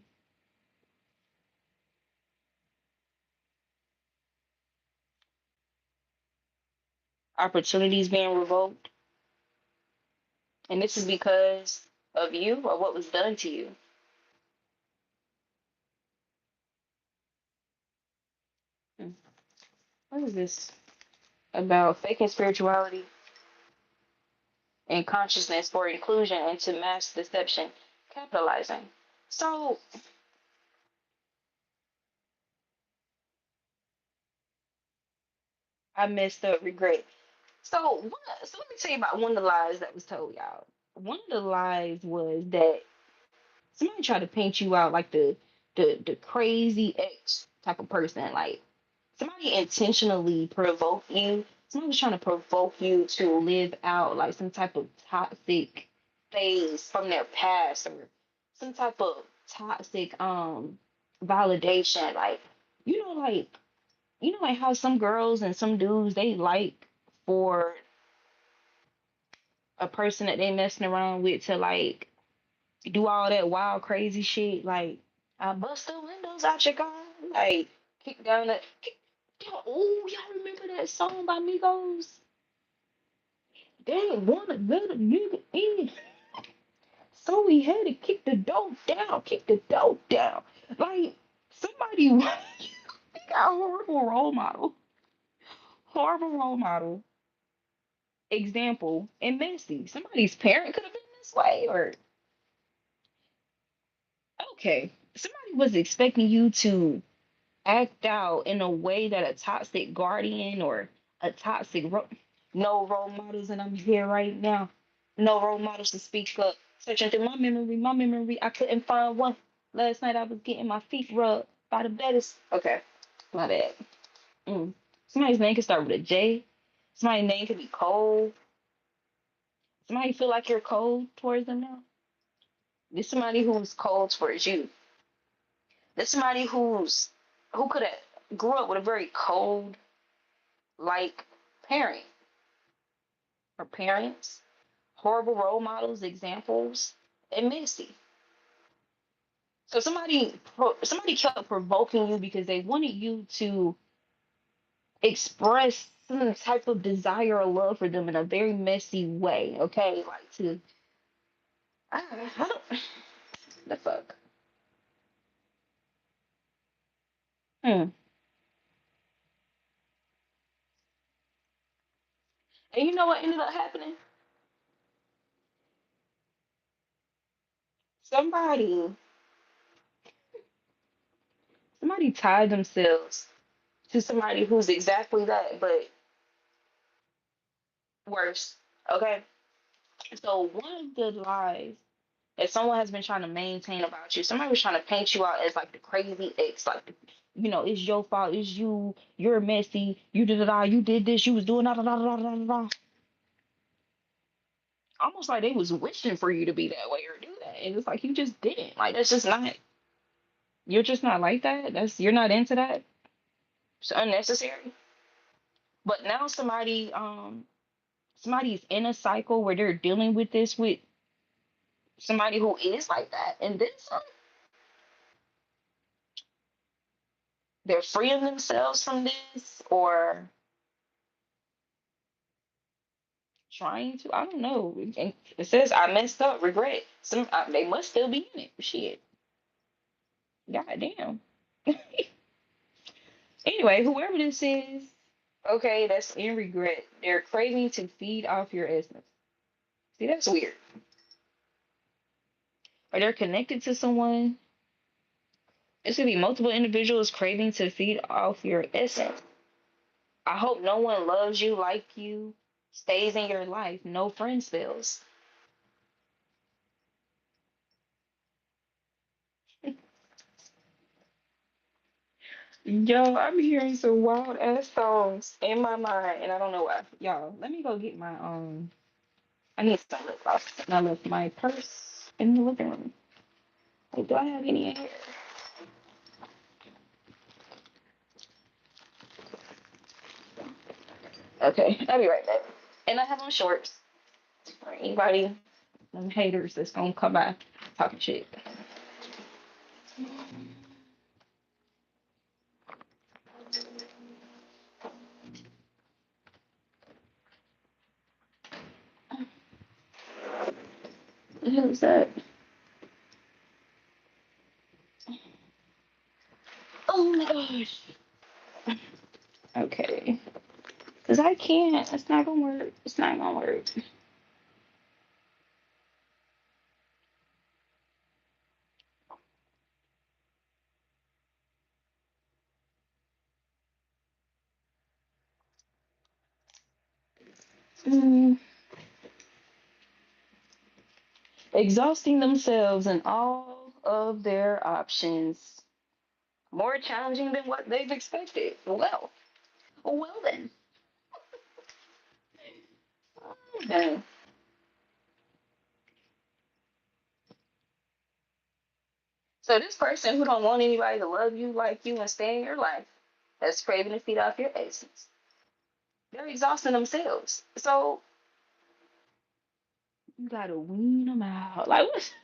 Opportunities being revoked. And this is because of you or what was done to you. Hmm. What is this about? Faking spirituality and consciousness for inclusion into mass deception, capitalizing. So I messed up, regret. So let me tell you about one of the lies that was told, y'all. One of the lies was that somebody tried to paint you out like the crazy ex type of person. Like somebody intentionally provoke you. Somebody was trying to provoke you to live out like some type of toxic phase from their past or some type of toxic validation. Like you know, like like how some girls and some dudes they like for a person that they messing around with to like do all that wild crazy shit. Like I bust the windows out your car. Like kick down the kick, oh, y'all remember that song by Migos? They ain't wanna let a nigga in. So we had to kick the door down, kick the door down. Like somebody you got a horrible role model example and messy. Somebody's parent could have been this way, or okay, somebody was expecting you to act out in a way that a toxic guardian or a no role models, and I'm here right now. No role models to speak up. Searching through my memory, I couldn't find one. Last night I was getting my feet rubbed by the baddest. Okay, my bad. Mm. Somebody's name could start with a J. Somebody's name could be cold. Somebody feel like you're cold towards them now. There's somebody who's cold towards you. There's somebody who could have grew up with a very cold like parent or parents, horrible role models, examples, and messy. So somebody kept provoking you because they wanted you to express some type of desire or love for them in a very messy way. Okay, like I don't the fuck. Hmm. And you know what ended up happening? Somebody somebody tied themselves to somebody who's exactly that, but worse. Okay. So one of the lies that someone has been trying to maintain about you, somebody was trying to paint you out as like the crazy ex, like it's your fault, it's you, you're messy, you did it all, you did this, you was doing da da da da da da. Almost like they was wishing for you to be that way or do that, and it's like you just didn't. Like that's just not. You're just not like that. You're not into that. It's unnecessary. But now somebody's in a cycle where they're dealing with this with somebody who is like that, and then some, they're freeing themselves from this or trying to. I don't know. And it says I messed up, regret. They must still be in it. Shit. God damn. Anyway, whoever this is, okay, that's in regret. They're craving to feed off your essence. See, that's weird. Or they're connected to someone. It's gonna be multiple individuals craving to feed off your essence. I hope no one loves you like you, stays in your life, no friend spills. Yo, I'm hearing some wild ass songs in my mind, and I don't know why. Y'all, let me go get my I need some lip gloss. And I left my purse in the living room. Wait, do I have any in here? Okay, I'll be right back. And I have on shorts for anybody, them haters that's gonna come by talking shit. What the hell is that? Oh my gosh. Okay. Because I can't. It's not gonna work. It's not gonna work. Mm. Exhausting themselves in all of their options. More challenging than what they've expected. Well then. Okay. So this person who don't want anybody to love you, like you, and stay in your life, that's craving to feed off your essence. They're exhausting themselves. So you gotta wean them out. Like what?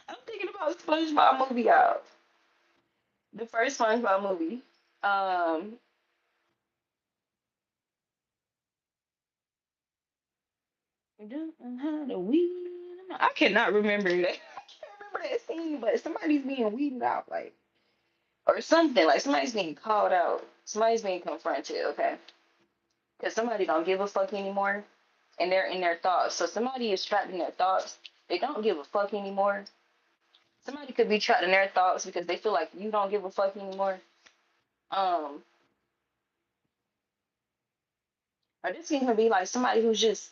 I'm thinking about SpongeBob movie out. The first SpongeBob movie. Um, don't know how to wean them out. I cannot remember that. I can't remember that scene, but somebody's being weeded out, like or something. Like somebody's being called out. Somebody's being confronted. Okay, because somebody don't give a fuck anymore, and they're in their thoughts. So somebody is trapped in their thoughts. They don't give a fuck anymore. Somebody could be trapped in their thoughts because they feel like you don't give a fuck anymore. Um, or this can even be like somebody who's just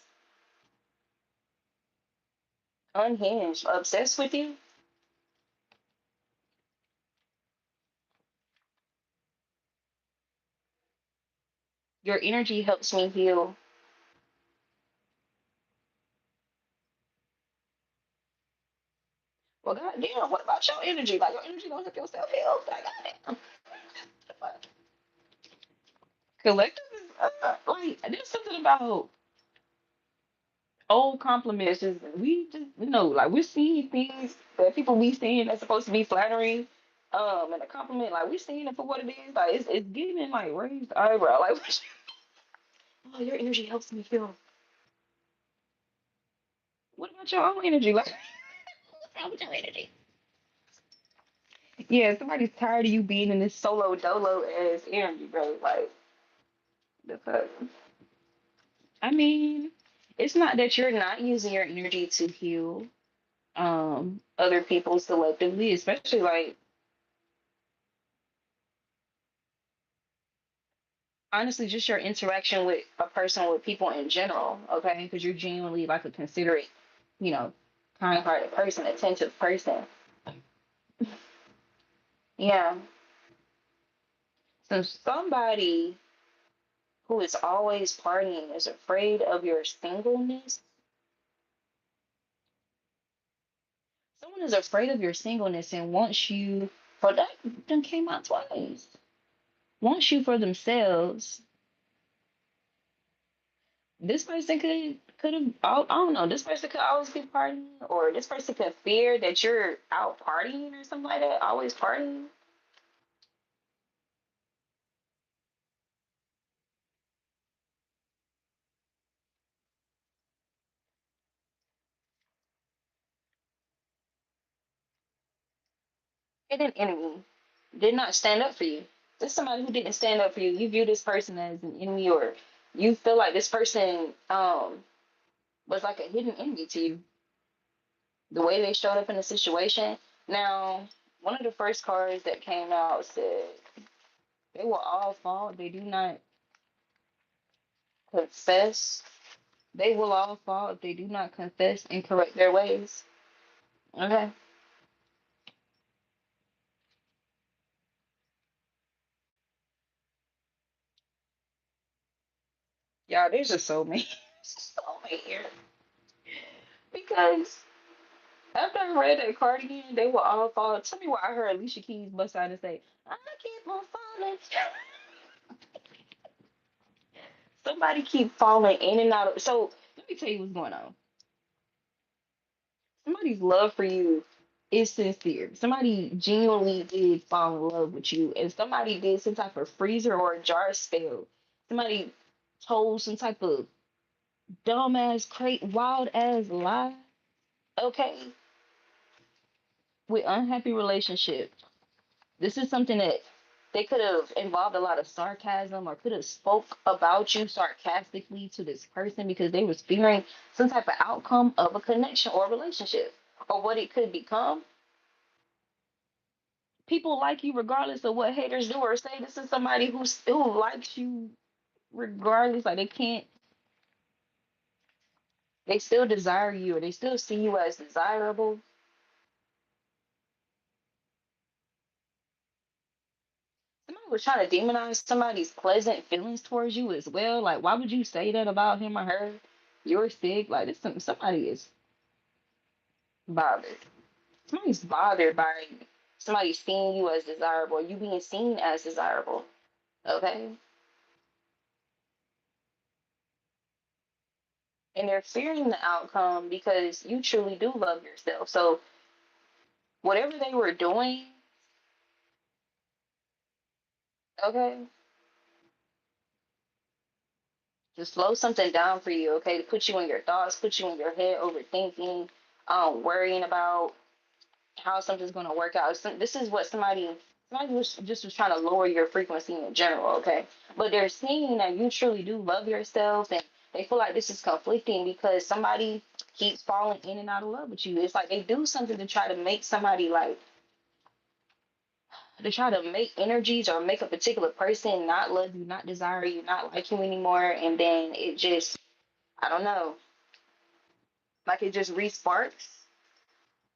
unhinged, obsessed with you. Your energy helps me heal. Well, goddamn, what about your energy? Like your energy don't help yourself heal. Like, goddamn. Collective is like there's something about old compliments. We just like we're seeing things that people be saying that's supposed to be flattering. And a compliment, like we're seeing it for what it is. Like it's giving like raised eyebrow. Like oh, your energy helps me feel. What about your own energy? Like what's wrong with your energy? Yeah, somebody's tired of you being in this solo dolo ass energy, bro. Like the fuck. I mean, it's not that you're not using your energy to heal other people selectively, especially like honestly just your interaction with a person, with people in general, okay? Because you're genuinely like a considerate, you know, kind-hearted person, attentive person. Yeah. So somebody who is always partying is afraid of your singleness. Someone is afraid of your singleness and wants you for that. Done came out twice. Wants you for themselves. This person could have, I don't know, this person could always be partying, or this person could fear that you're out partying or something like that, always partying. And an enemy did not stand up for you. This is somebody who didn't stand up for you. You view this person as an enemy, or you feel like this person was like a hidden enemy to you. The way they showed up in the situation. Now, one of the first cards that came out said they will all fall. They do not confess. They will all fall if they do not confess and correct their ways. Okay. Y'all, there's a soulmate. Soulmate here. Because after I read that card again, they will all fall. Tell me why I heard Alicia Keys bust out and say, I keep on falling. Somebody keep falling in and out of. So let me tell you what's going on. Somebody's love for you is sincere. Somebody genuinely did fall in love with you, and somebody did some type of freezer or a jar spell. Somebody told some type of dumbass, crate, wild ass lie. Okay, with unhappy relationship. This is something that they could have involved a lot of sarcasm, or could have spoke about you sarcastically to this person because they was fearing some type of outcome of a connection or a relationship, or what it could become. People like you regardless of what haters do or say. This is somebody who likes you regardless. Like they can't, they still desire you, or they still see you as desirable. Somebody was trying to demonize somebody's pleasant feelings towards you as well. Like, why would you say that about him or her? You're sick. Like, this somebody is bothered. Somebody's bothered by somebody seeing you as desirable, you being seen as desirable. Okay, and they're fearing the outcome because you truly do love yourself. So whatever they were doing, okay, to slow something down for you, okay, to put you in your thoughts, put you in your head, overthinking, worrying about how something's going to work out. This is what somebody was trying to lower your frequency in general, okay? But they're seeing that you truly do love yourself, and they feel like this is conflicting because somebody keeps falling in and out of love with you. It's like they do something to try to make somebody like, to try to make energies or make a particular person not love you, not desire you, not like you anymore, and then it just, I don't know, like it just resparks.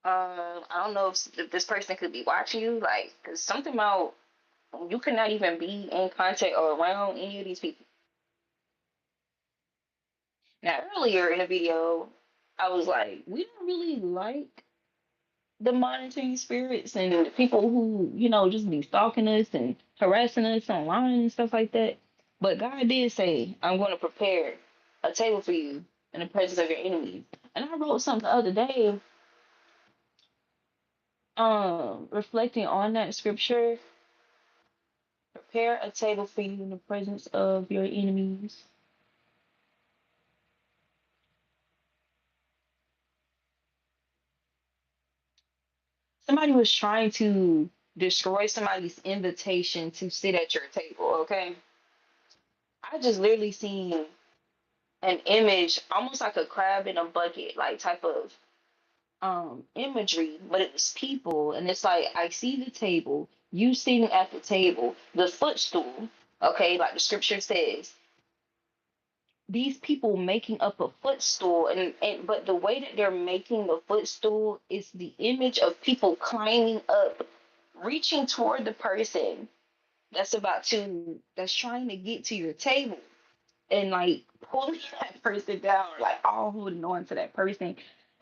I don't know if this person could be watching you, like, cause something about you could not even be in contact or around any of these people. Now, earlier in the video, I was like, we don't really like the monitoring spirits and the people who, just be stalking us and harassing us online and stuff like that. But God did say, I'm going to prepare a table for you in the presence of your enemies. And I wrote something the other day, reflecting on that scripture. Prepare a table for you in the presence of your enemies. Somebody was trying to destroy somebody's invitation to sit at your table, okay? I just literally seen an image, almost like a crab in a bucket, like type of imagery, but it was people, and it's like I see the table, you sitting at the table, the footstool. Okay, like the scripture says, these people making up a footstool, and but the way that they're making the footstool is the image of people climbing up, reaching toward the person that's trying to get to your table, and like pulling that person down, or like all holding on to that person.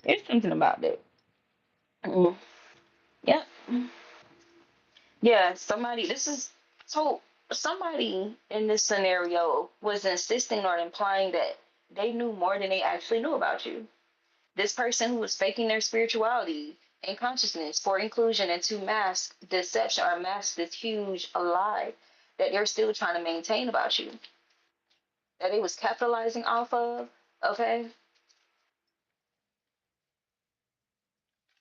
There's something about that. Mm. Yep. Yeah, somebody, this is so somebody in this scenario was insisting or implying that they knew more than they actually knew about you. This person who was faking their spirituality and consciousness for inclusion and to mask deception or mask this huge lie that they're still trying to maintain about you, that it was capitalizing off of, okay?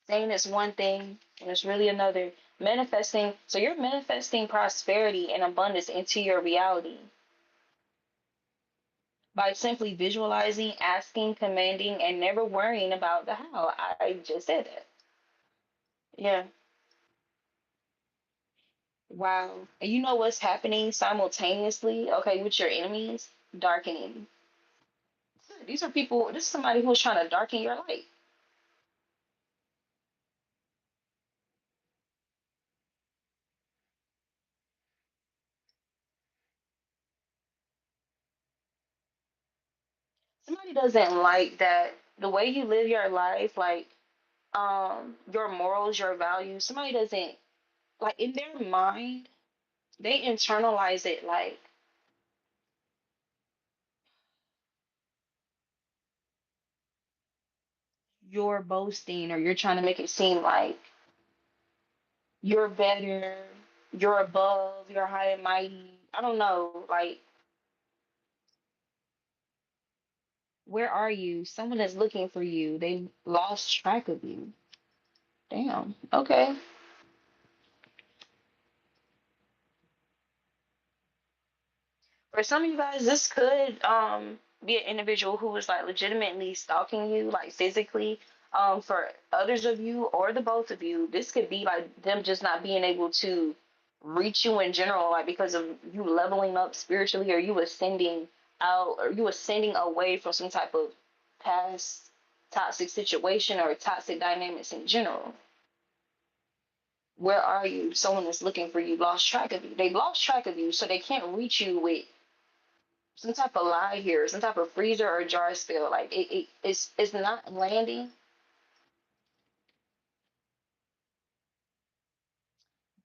Saying it's one thing and it's really another. Manifesting, so you're manifesting prosperity and abundance into your reality by simply visualizing, asking, commanding, and never worrying about the how. I just said that. Yeah. Wow. And you know what's happening simultaneously, okay, with your enemies? Darkening. These are people, this is somebody who's trying to darken your light. Somebody doesn't like that the way you live your life, like your morals, your values, somebody doesn't like in their mind, they internalize it like you're boasting or you're trying to make it seem like you're better, you're above, you're high and mighty. I don't know, like where are you? Someone is looking for you. They lost track of you. Damn. Okay. For some of you guys, this could be an individual who was like legitimately stalking you, like physically. For others of you or the both of you, this could be like them just not being able to reach you in general, like because of you leveling up spiritually, or you ascending out, or you ascending away from some type of past toxic situation or toxic dynamics in general. Where are you? Someone is looking for you, lost track of you. They lost track of you, so they can't reach you with some type of lie here, some type of freezer or jar spell. Like it's not landing.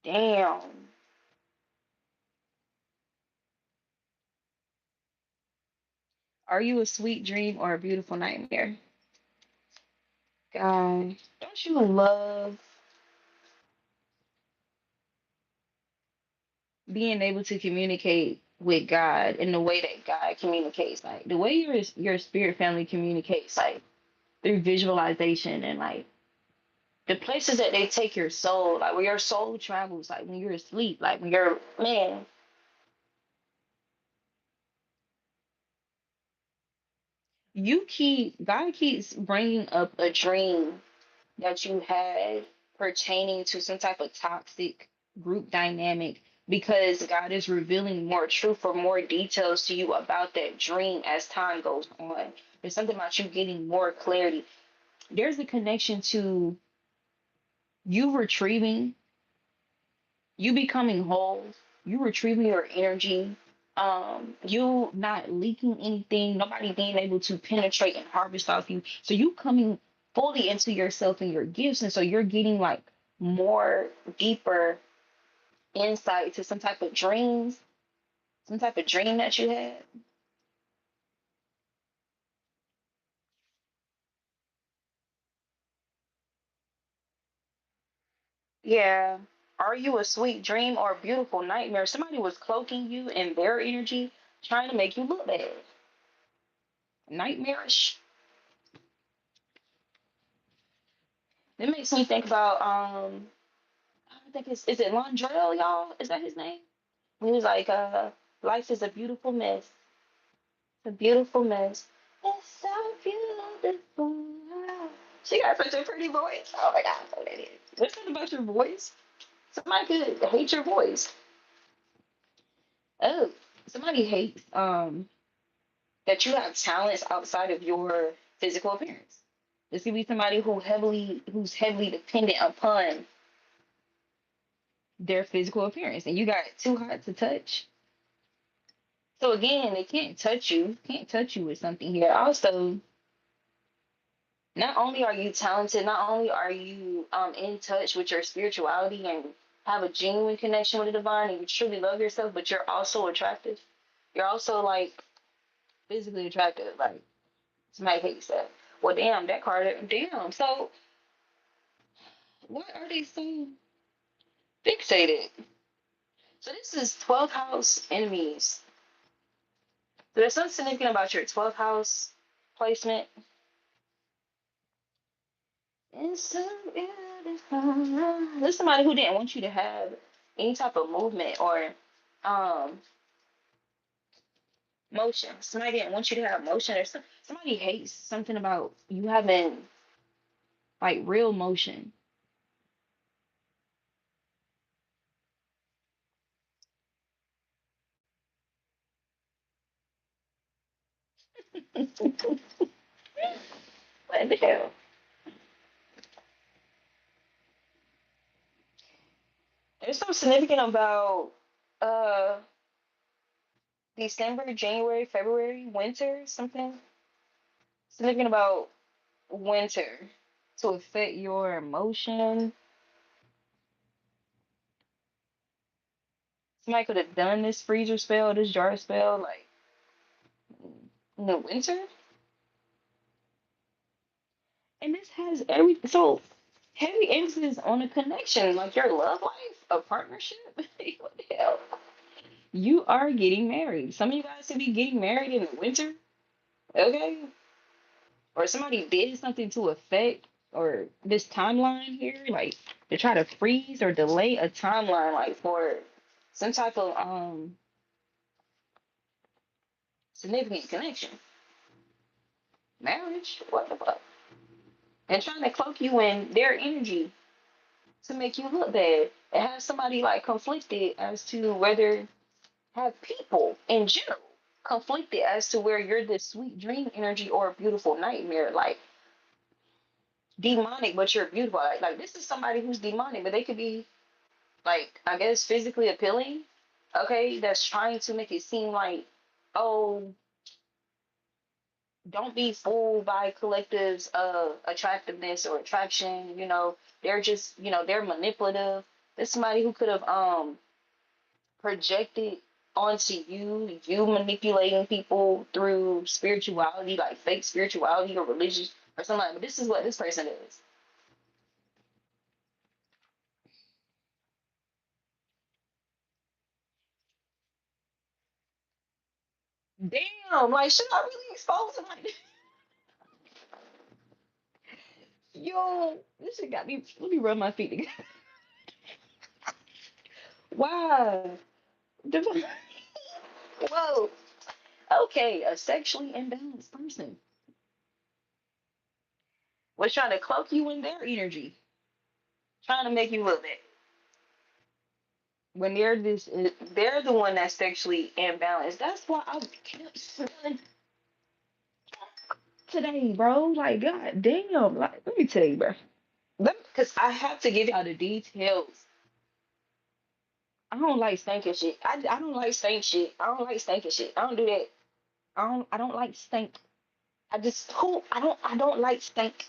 Damn. Are you a sweet dream or a beautiful nightmare? God, don't you love being able to communicate with God in the way that God communicates? Like the way your spirit family communicates, like through visualization and like the places that they take your soul, like where your soul travels, like when you're asleep, like when you're man, God keeps bringing up a dream that you had pertaining to some type of toxic group dynamic because God is revealing more truth or more details to you about that dream as time goes on. There's something about you getting more clarity. There's a connection to you retrieving, you becoming whole, you retrieving your energy, you not leaking anything, nobody being able to penetrate and harvest off you. So you coming fully into yourself and your gifts, and so you're getting like more deeper insight to some type of dreams, some type of dream that you had. Yeah. Are you a sweet dream or a beautiful nightmare? Somebody was cloaking you in their energy, trying to make you look bad, nightmarish. It makes me think about I don't think it's is it Londrell, y'all? Is that his name? He was like, life is a beautiful mess. It's a beautiful mess. It's so beautiful. She got such a pretty voice. Oh my god, so that is. There's something about your voice. Somebody could hate your voice. Oh. somebody hates that you have talents outside of your physical appearance. This could be somebody who's heavily dependent upon their physical appearance, and you got too hot to touch. So again, they can't touch you with something here. Also, not only are you talented, not only are you in touch with your spirituality and have a genuine connection with the divine and you truly love yourself, but you're also attractive. You're also like physically attractive. Like somebody hates that. Well, damn, that card, damn. So why are they so fixated? So this is 12th house enemies. So there's something significant about your 12th house placement. It's so beautiful. There's somebody who didn't want you to have any type of movement or um motion. Somebody didn't want you to have motion or somebody hates something about you having like real motion. What the hell? There's something significant about uh December, January, February, winter, something significant about winter to affect your emotion. Somebody could have done this freezer spell, this jar spell, like in the winter. And this has every so heavy emphasis on a connection, like your love life, a partnership. What the hell? You are getting married. Some of you guys could be getting married in the winter, okay? Or somebody did something to affect or this timeline here, like to try to freeze or delay a timeline, like for some type of significant connection, marriage. What the fuck? And trying to cloak you in their energy to make you look bad and have somebody like conflicted as to whether have people in general conflicted as to where you're this sweet dream energy or a beautiful nightmare, like demonic, but you're beautiful. Like this is somebody who's demonic, but they could be like I guess physically appealing. Okay, that's trying to make it seem like, oh, don't be fooled by collectives attractiveness or attraction. They're just they're manipulative. There's somebody who could have projected onto you manipulating people through spirituality, like fake spirituality or religious or something like that. But this is what this person is. Damn, like should I really expose him like this? Yo, this shit got me. Let me rub my feet together. Wow. Whoa. Okay, a sexually imbalanced person was trying to cloak you in their energy, trying to make you look bad. When they're the one that's sexually imbalanced. That's why I kept saying today, bro. Like, god damn. Like, let me tell you, bro. Because I have to give y'all the details. I don't like stinking shit. I don't like stink shit. I don't like stinking shit. I don't do that. I don't like stink. I don't like stink.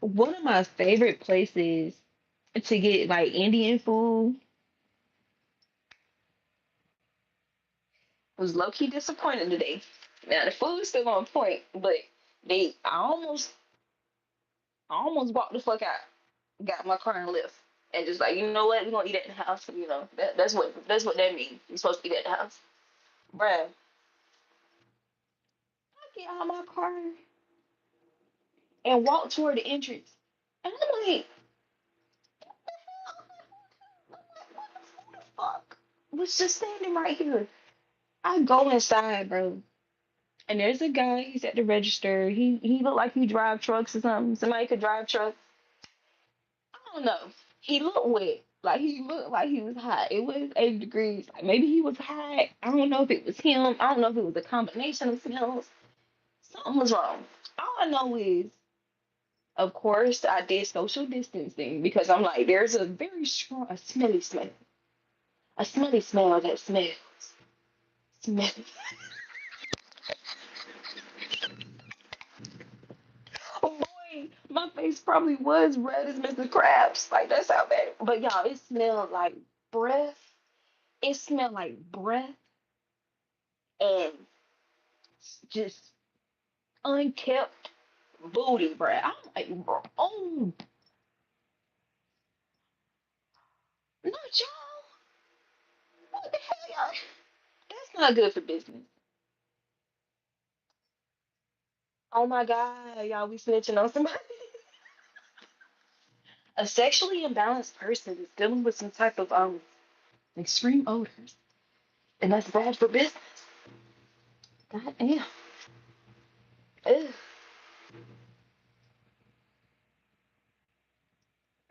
One of my favorite places to get like Indian food was low key disappointed today. Now the food's still on point, but they I almost walked the fuck out, got my car and left, and just like you know what, we're gonna eat at the house. That's what that means. You're supposed to eat at the house, bruh. I get out of my car and walk toward the entrance, and I'm like, who the fuck was just standing right here? I go inside, bro. And there's a guy, he's at the register. He looked like he drive trucks or something. Somebody could drive trucks. I don't know. He looked wet. Like he looked like he was hot. It was 80 degrees. Like maybe he was hot. I don't know if it was him. I don't know if it was a combination of smells. Something was wrong. All I know is, of course, I did social distancing because I'm like, there's a very strong, a smelly smell that smells. Smelly. Oh boy, my face probably was red as Mr. Krabs. Like that's how bad. But y'all, it smelled like breath. It smelled like breath and just unkept booty breath. I'm like, bro, oh, not y'all. What the hell, y'all? That's not good for business. Oh my God, y'all, we snitching on somebody. A sexually imbalanced person is dealing with some type of extreme odors, and that's bad for business. God damn. Ugh.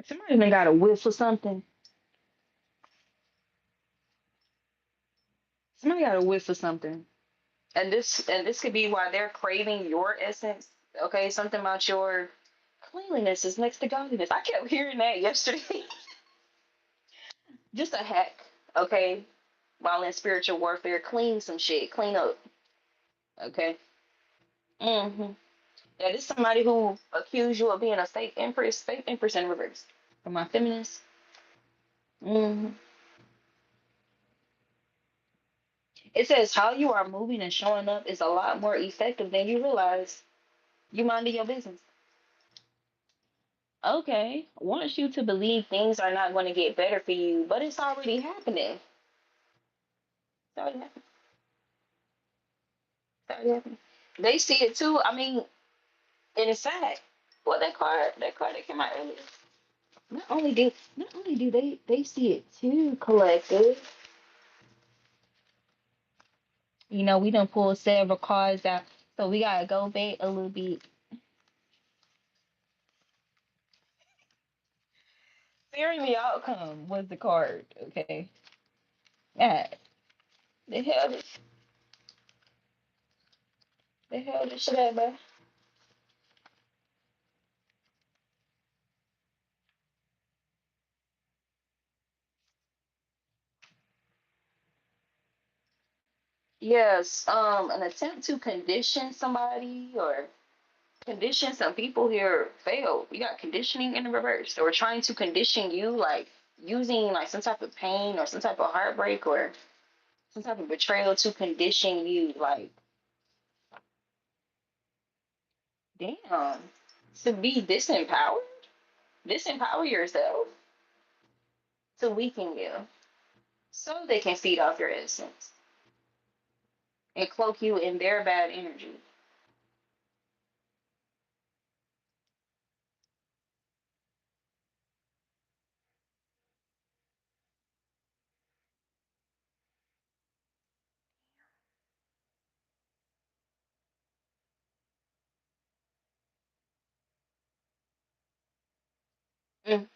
Somebody done got a whiff or something. Somebody got a whiff or something. And this could be why they're craving your essence. Okay, something about your cleanliness is next to godliness. I kept hearing that yesterday. Just a hack, okay? While in spiritual warfare, clean some shit, clean up, okay? Mm-hmm. Yeah, this is somebody who accused you of being a fake empress in reverse. For my feminists. Mm-hmm. It says how you are moving and showing up is a lot more effective than you realize. You minding your business. Okay, wants you to believe things are not going to get better for you, but it's already happening. It's already happening. It's already happening. They see it too. I mean, and it's sad. Well, that card that came out earlier. Not only do they see it too, collective. You know, we done pulled several cards out, so we gotta go back a little bit. Fearing the outcome was the card. Okay. Yeah. The hell, the hell, this shit at, man. Yes. An attempt to condition somebody or condition some people here failed. We got conditioning in the reverse. So we're trying to condition you, like using like some type of pain or some type of heartbreak or some type of betrayal to condition you, like, damn, to be disempowered, disempower yourself to weaken you so they can feed off your essence and cloak you in their bad energy. Mm.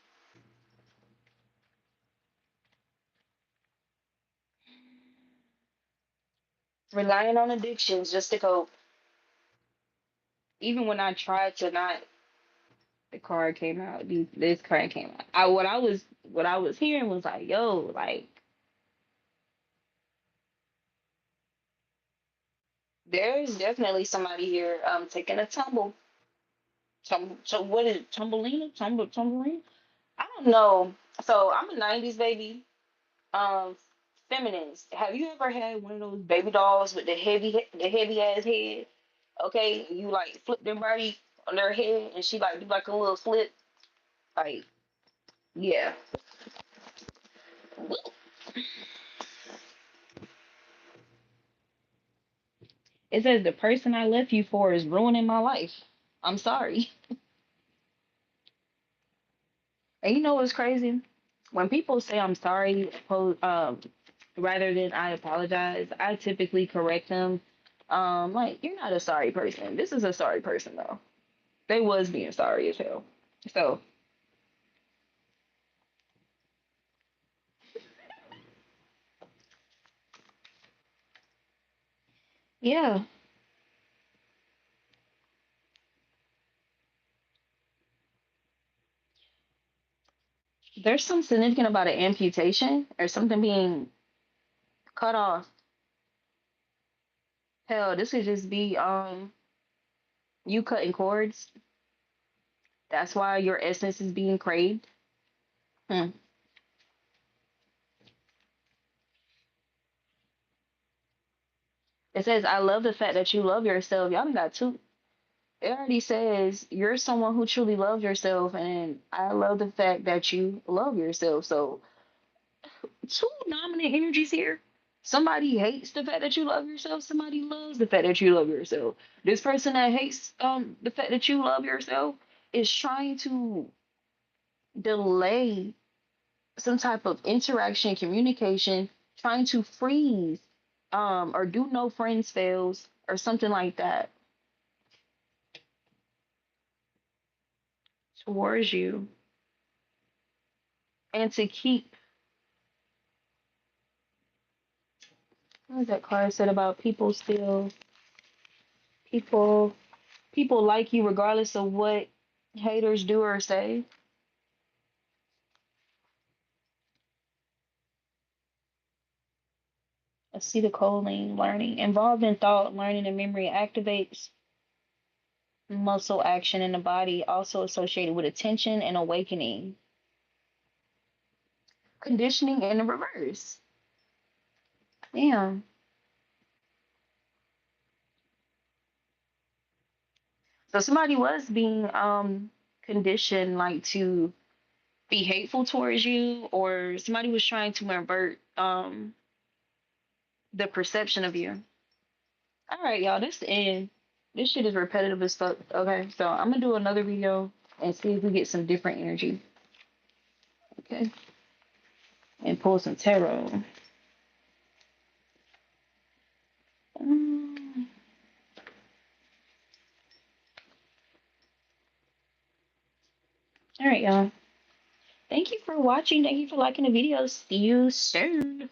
Relying on addictions just to cope. Even when I tried to not, the card came out. This card came out. What I was hearing was like, yo, like there's definitely somebody here taking a tumble. So what is it? Tumbleina? I don't know. So I'm a '90s baby. Um, feminines. Have you ever had one of those baby dolls with the heavy ass head? Okay, you like flip their body on their head, and she like do like a little flip. Like, yeah. It says the person I left you for is ruining my life. I'm sorry. And you know what's crazy? When people say I'm sorry, rather than I apologize, I typically correct them. Like you're not a sorry person. This is a sorry person though. They was being sorry as hell. So Yeah. There's something significant about an amputation or something being cut off. Hell, this could just be you cutting cords. That's why your essence is being craved. Hmm. It says, I love the fact that you love yourself. Y'all done got two. It already says you're someone who truly loves yourself, and I love the fact that you love yourself. So, two dominant energies here. Somebody hates the fact that you love yourself. Somebody loves the fact that you love yourself. This person that hates the fact that you love yourself is trying to delay some type of interaction, communication, trying to freeze or do no friends fails or something like that towards you. And to keep, what was that card said about people people like you regardless of what haters do or say. Acetylcholine learning involved in thought, learning, and memory activates muscle action in the body, also associated with attention and awakening. Conditioning in the reverse. Damn. So somebody was being conditioned like to be hateful towards you, or somebody was trying to invert the perception of you. All right, y'all, this the end. This shit is repetitive as fuck. Okay, so I'm gonna do another video and see if we get some different energy. Okay, and pull some tarot. Mm. All right, y'all. Thank you for watching. Thank you for liking the video. See you soon.